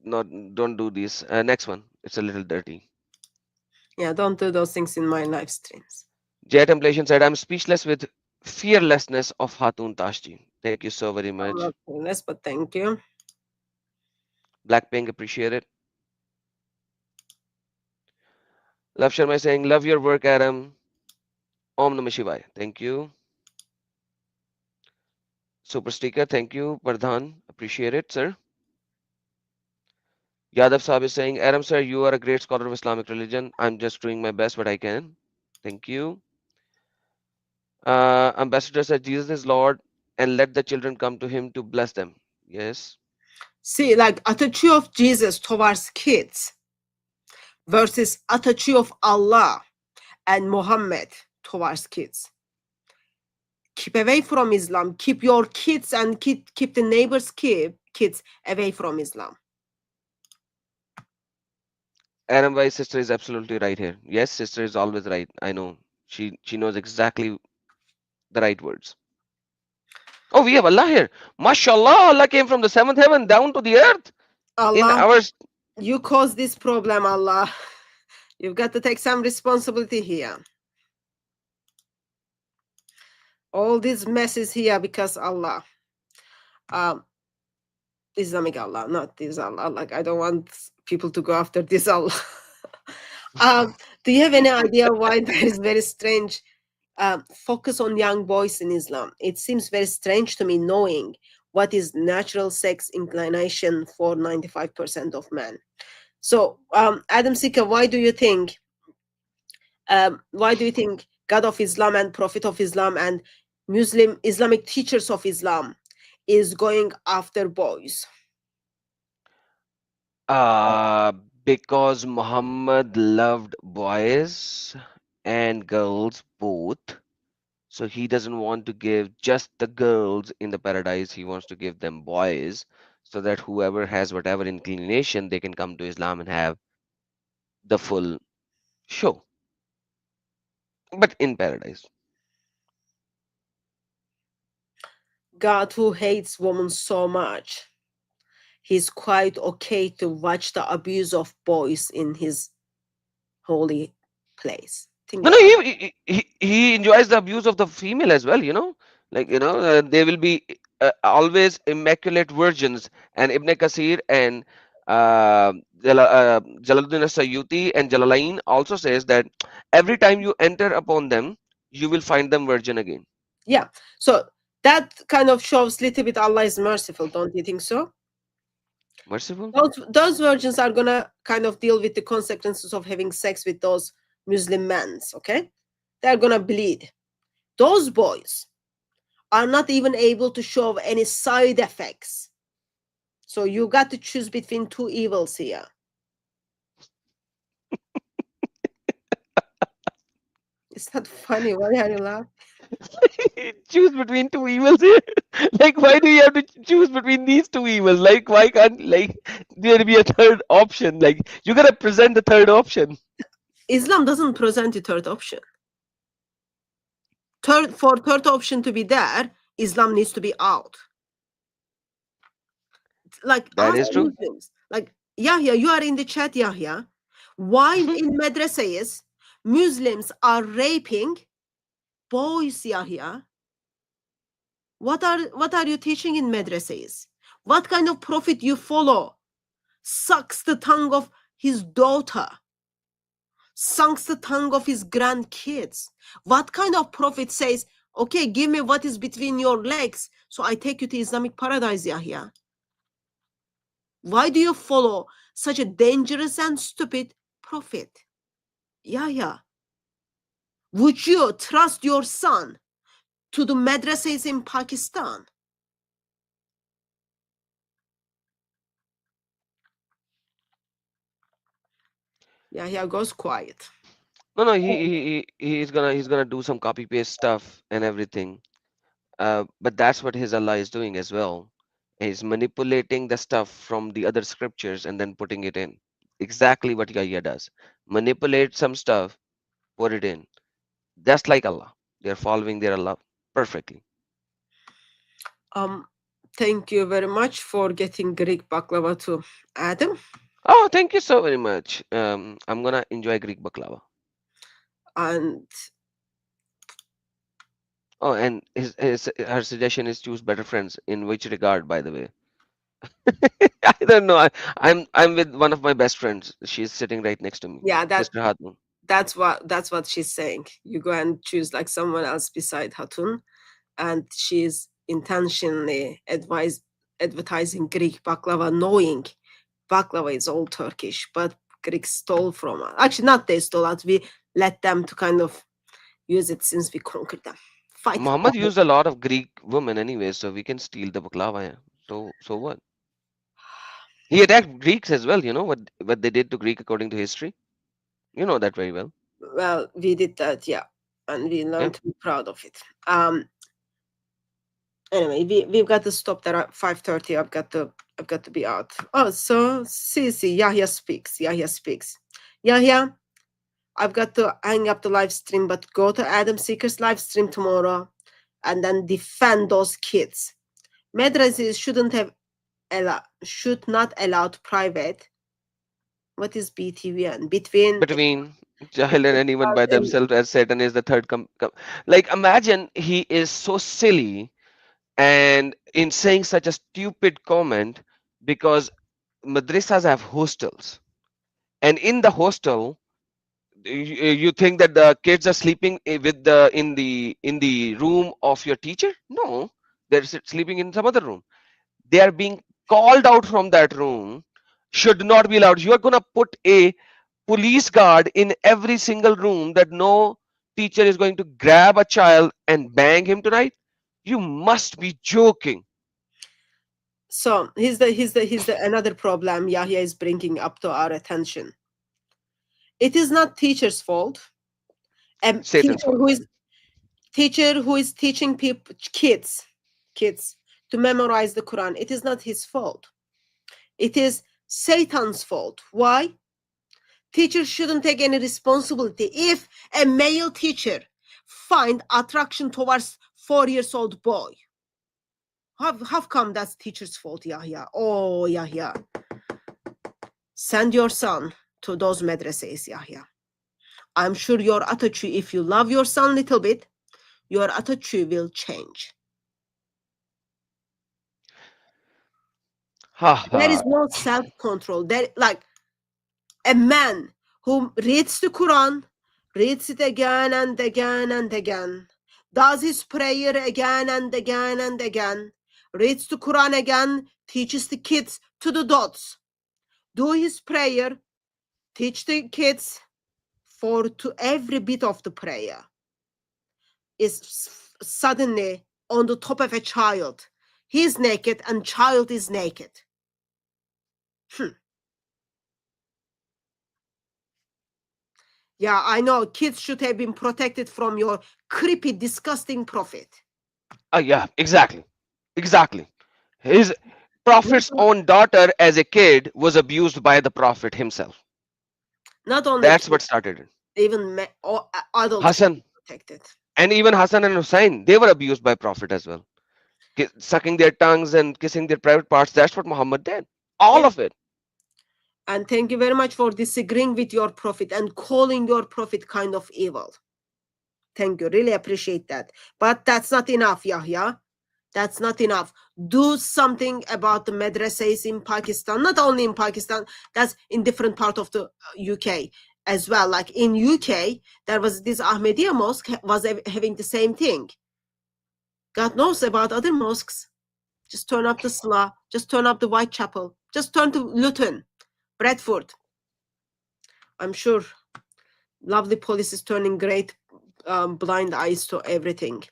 Don't do this. Next one. It's a little dirty. Yeah, don't do those things in my live streams. Jay Templation said, I'm speechless with fearlessness of Hatun Tashji. Thank you so very I'm much. not doing this, but thank you. Blackpink, appreciate it. Love Sharma is saying, love your work, Adam. Om Namah Shivaya. Thank you. Super sticker, thank you. Pradhan, appreciate it, sir. Yadav Saab is saying, Adam, sir, you are a great scholar of Islamic religion. I'm just doing my best what I can. Thank you. Ambassador said, Jesus is Lord and let the children come to him to bless them. Yes. See, like attitude of Jesus towards kids versus attitude of Allah and Muhammad towards kids. Keep away from Islam. Keep your kids and keep the neighbors' kids away from Islam. Adam Wise sister is absolutely right here. Yes, sister is always right. I know. She knows exactly the right words. Oh, we have Allah here. MashaAllah, Allah came from the seventh heaven down to the earth. In Allah, ours. you caused this problem, Allah. You've got to take some responsibility here. All these messes here because Allah. Islamic Allah, not this Allah. Like, I don't want people to go after this Allah. Do you have any idea why there is very strange focus on young boys in Islam? It seems very strange to me knowing what is natural sex inclination for 95% of men. So, Adam Sika, why do you think God of Islam and Prophet of Islam and Islamic teachers of Islam is going after boys? Because Muhammad loved boys and girls both. So he doesn't want to give just the girls in the paradise. He wants to give them boys so that whoever has whatever inclination, they can come to Islam and have the full show. But in paradise. God, who hates women so much, he's quite okay to watch the abuse of boys in his holy place. No, he enjoys the abuse of the female as well, Like, they will be always immaculate virgins. And Ibn Kasir and Jalaluddin Sayyuti and Jalalain also says that every time you enter upon them, you will find them virgin again. Yeah. So that kind of shows a little bit Allah is merciful, don't you think so? Merciful? Those virgins are gonna kind of deal with the consequences of having sex with those Muslim men, okay? They're gonna bleed. Those boys are not even able to show any side effects. So you got to choose between two evils here. It's not funny. Why are you laughing? Choose between two evils here. Like, why do you have to choose between these two evils? Like, why can't there be a third option? Like, you gotta present the third option. Islam doesn't present the third option. third option to be there, Islam needs to be out. Like That ask is true. Muslims. Like Yahya, you are in the chat, Yahya. Why in madrasas Muslims are raping boys, Yahya? What are you teaching in madrasas? What kind of prophet you follow? Sucks the tongue of his daughter, sucks the tongue of his grandkids. What kind of prophet says, okay, give me what is between your legs, so I take you to Islamic paradise, Yahya? Why do you follow such a dangerous and stupid prophet? Yahya, would you trust your son to the madrasas in Pakistan? Yahya goes quiet. No, no, he's gonna do some copy paste stuff and everything. But that's what his Allah is doing as well. He's manipulating the stuff from the other scriptures and then putting it in. Exactly what Yahya does. Manipulate some stuff, put it in. Just like Allah. They're following their Allah perfectly. Thank you very much for getting Greek baklava to Adam. Oh, thank you so very much. I'm gonna enjoy Greek baklava. And Oh, and her suggestion is choose better friends. In which regard, by the way? I don't know. I'm with one of my best friends. She's sitting right next to me, yeah, Sister Hatun. that's what she's saying. You go and choose like someone else beside Hatun, and she's intentionally advertising Greek baklava, knowing baklava is all Turkish, but Greeks stole from us. Actually, not they stole us. We let them to kind of use it since we conquered them. Fight. Muhammad used a lot of Greek women anyway, so we can steal the baklava. Yeah. So what? He attacked Greeks as well. You know what they did to Greek according to history. You know that very well. Well, we did that, yeah, and we learned to be proud of it. Anyway, we've got to stop there at 5:30. I've got to be out. Oh, so see, Yahya speaks. Yahya, I've got to hang up the live stream, but go to Adam Seeker's live stream tomorrow, and then defend those kids. Madrasas should not allow private. What is BTVN? Between Jahil and anyone by themselves, as Satan is the third like imagine he is so silly and in saying such a stupid comment because madrasas have hostels, and in the hostel you think that the kids are sleeping with in the room of your teacher? No, they're sleeping in some other room. They are being called out from that room. Should not be allowed. You are going to put a police guard in every single room that no teacher is going to grab a child and bang him tonight? You must be joking. So here's the another problem Yahya is bringing up to our attention. It is not teacher's fault. Satan's fault. Teacher who is teaching kids to memorize the Quran, it is not his fault. It is Satan's fault. Why? Teacher shouldn't take any responsibility. If a male teacher find attraction towards 4-year-old boy, how come that's teacher's fault, Yahya? Oh, Yahya. Send your son to those madrasas, Yahya. I'm sure your attitude, if you love your son a little bit, your attitude will change. There is no self-control. Like a man who reads the Quran, reads it again and again and again, does his prayer again and again and again, reads the Quran again, teaches the kids to the dots, do his prayer, teach the kids to every bit of the prayer, is suddenly on the top of a child. He's naked and child is naked. Yeah, I know. Kids should have been protected from your creepy, disgusting prophet. Yeah, exactly. His prophet's own daughter as a kid was abused by the prophet himself. Not only that's kids, what started it. Even adults Hassan, protected. And even Hassan and Hussein, they were abused by Prophet as well. Sucking their tongues and kissing their private parts. That's what Muhammad did. All Yeah. of it. And thank you very much for disagreeing with your prophet and calling your prophet kind of evil. Thank you. Really appreciate that. But that's not enough, Yahya. That's not enough. Do something about the madrasas in Pakistan. Not only in Pakistan, that's in different part of the UK as well. Like in UK, there was this Ahmadiyya mosque was having the same thing. God knows about other mosques. Just turn up the Salah. Just turn up the Whitechapel. Just turn to Luton, Bradford. I'm sure lovely police is turning great blind eyes to everything.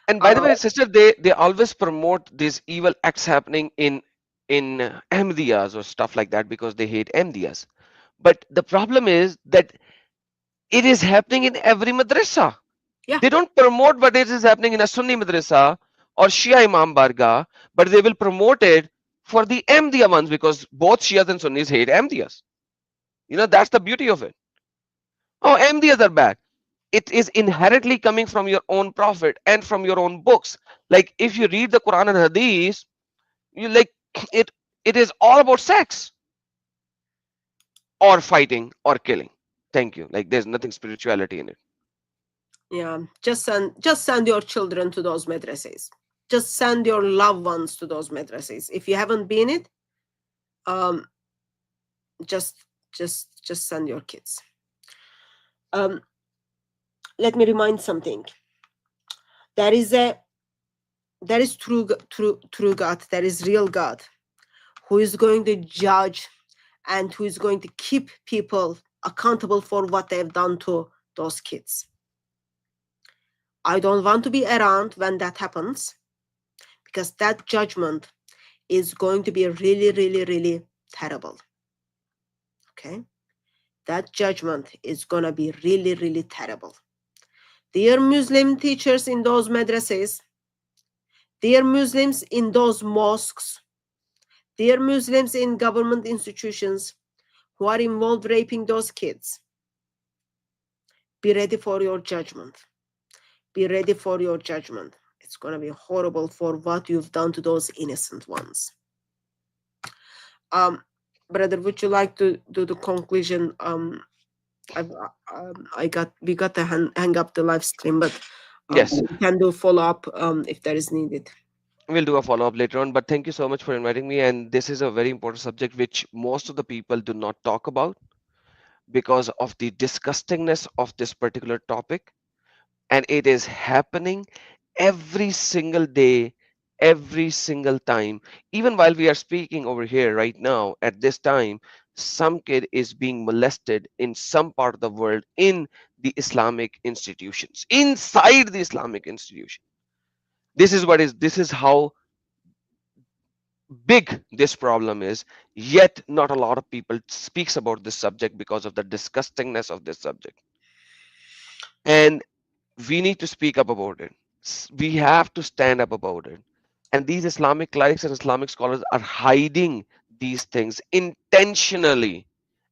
And by the way, sister, they always promote these evil acts happening in Ahmadiyyas or stuff like that because they hate Ahmadiyyas. But the problem is that it is happening in every madrasa. Yeah. They don't promote what is happening in a Sunni madrasa or Shia Imam Barga, but they will promote it for the Ahmadiyya ones because both Shias and Sunnis hate Ahmadiyyas. You know, that's the beauty of it. Oh, Ahmadiyyas are bad. It is inherently coming from your own prophet and from your own books. Like if you read the Quran and Hadith, you like it. It is all about sex or fighting or killing. Thank you. Like there's nothing spirituality in it. Yeah, just send your children to those madrasas. Just send your loved ones to those madrasas. If you haven't been it, just send your kids. Let me remind something. There is true God. There is real God who is going to judge and who is going to keep people accountable for what they've done to those kids. I don't want to be around when that happens because that judgment is going to be really, really, really terrible. Okay? That judgment is going to be really, really terrible. Dear Muslim teachers in those madrasas, dear Muslims in those mosques, dear Muslims in government institutions who are involved raping those kids, be ready for your judgment. Be ready for your judgment. It's going to be horrible for what you've done to those innocent ones. Brother, would you like to do the conclusion? We got to hang up the live stream, but Yes, we can do follow up if there is needed. we'll do a follow up later on. But thank you so much for inviting me. And this is a very important subject which most of the people do not talk about because of the disgustingness of this particular topic. And it is happening every single day, every single time. Even while we are speaking over here right now at this time, some kid is being molested in some part of the world in the Islamic institutions, inside the Islamic institution. This is how big this problem is, yet not a lot of people speaks about this subject because of the disgustingness of this subject. And we need to speak up about it. We have to stand up about it. And these Islamic clerics and Islamic scholars are hiding these things intentionally.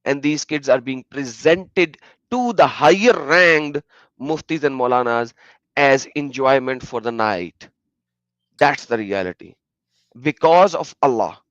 And these kids are being presented to the higher ranked muftis and maulanas as enjoyment for the night. That's the reality. Because of Allah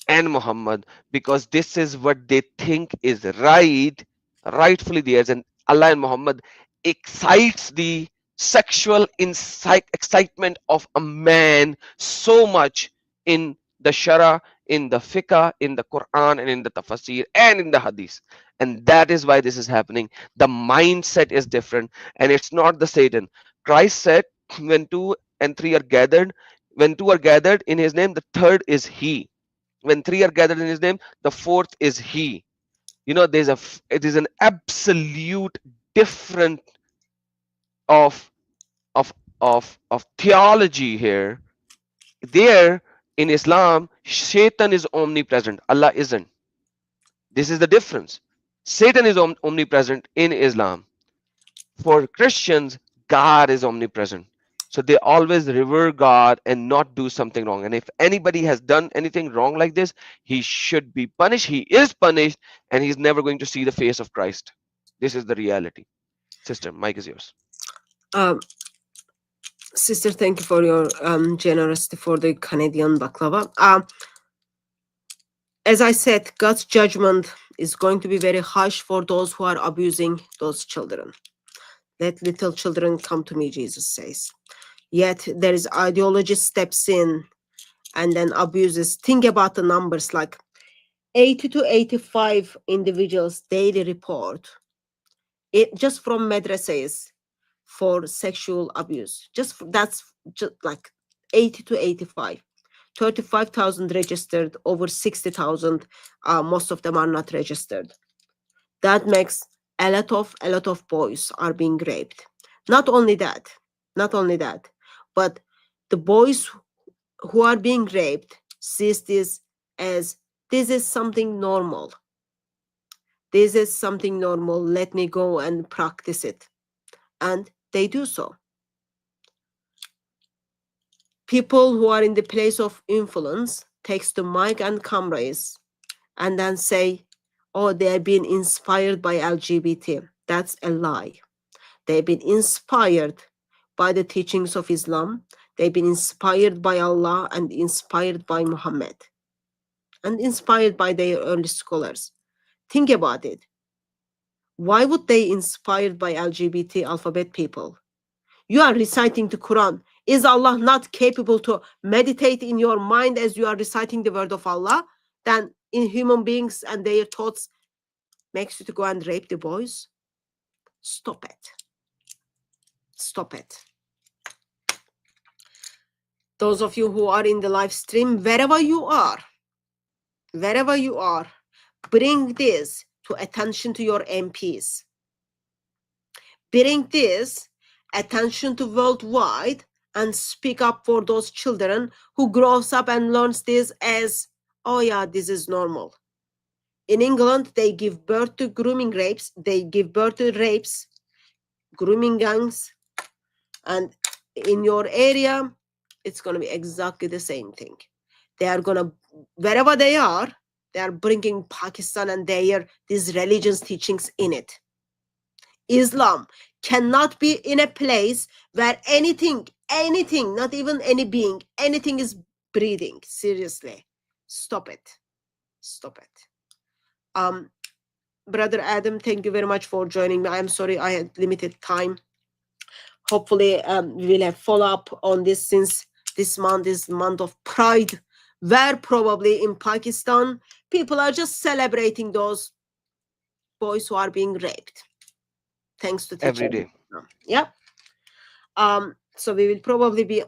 and Muhammad, because this is what they think is right, rightfully theirs, and Allah and Muhammad excites the sexual excitement of a man so much in the Shara, in the Fiqh, in the Quran, and in the Tafsir, and in the Hadith. And that is why this is happening. The mindset is different, and it's not the Satan. Christ said, when two and three are gathered, when two are gathered in his name, the third is he. When three are gathered in his name, the fourth is he. You know, it is an absolute different of of theology here. There in Islam, Shaitan is omnipresent, Allah isn't. This is the difference. Satan is omnipresent in Islam. For Christians, God is omnipresent. So they always revere God and not do something wrong. And if anybody has done anything wrong like this, he should be punished. He is punished, and he's never going to see the face of Christ. This is the reality. Sister, mic is yours. Sister, thank you for your generosity for the Canadian baklava. As I said, God's judgment is going to be very harsh for those who are abusing those children. Let little children come to me, Jesus says. Yet there is ideology steps in and then abuses. Think about the numbers, like 80 to 85 individuals daily report it just from madrasas for sexual abuse. That's just like 80 to 85. 35,000 registered, over 60,000. Most of them are not registered. That makes a lot of boys are being raped. Not only that, but the boys who are being raped sees this as this is something normal. This is something normal. Let me go and practice it. And they do so. People who are in the place of influence takes the mic and cameras and then say, oh, they're being inspired by LGBT. That's a lie. They've been inspired by the teachings of Islam. They've been inspired by Allah and inspired by Muhammad and inspired by their early scholars. Think about it. Why would they inspired by LGBT alphabet people? You are reciting the Quran. Is Allah not capable to meditate in your mind as you are reciting the word of Allah? Then in human beings and their thoughts makes you to go and rape the boys? Stop it. Stop it. Those of you who are in the live stream, wherever you are, bring this to attention to your MPs. Bring this attention to worldwide and speak up for those children who grows up and learns this as, oh yeah, this is normal. In England, they give birth to grooming rapes. They give birth to rapes, grooming gangs. And in your area, it's going to be exactly the same thing. They are going to, wherever they are bringing Pakistan and these religions teachings in it. Islam cannot be in a place where anything, not even any being, anything is breathing. Seriously. Stop it. Brother Adam, thank you very much for joining me. I'm sorry I had limited time. Hopefully we will have follow-up on this, since this month is month of pride, where probably in Pakistan people are just celebrating those boys who are being raped. Thanks to Every teaching. day. Yep. So we will probably be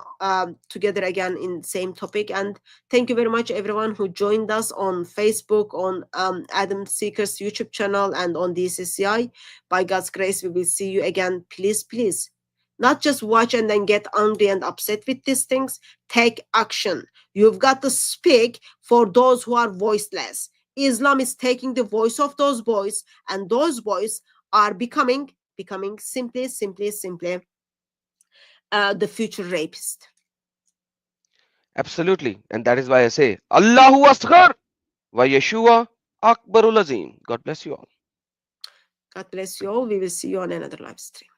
together again in same topic. And thank you very much, everyone who joined us on Facebook, on Adam Seeker's YouTube channel, and on DCCI. By God's grace, we will see you again. Please, not just watch and then get angry and upset with these things. Take action. You've got to speak for those who are voiceless. Islam is taking the voice of those boys, and those boys are becoming simply the future rapist. Absolutely. And that is why I say, Allahu Asghar wa Yeshua Akbarul Azim. God bless you all. God bless you all. We will see you on another live stream.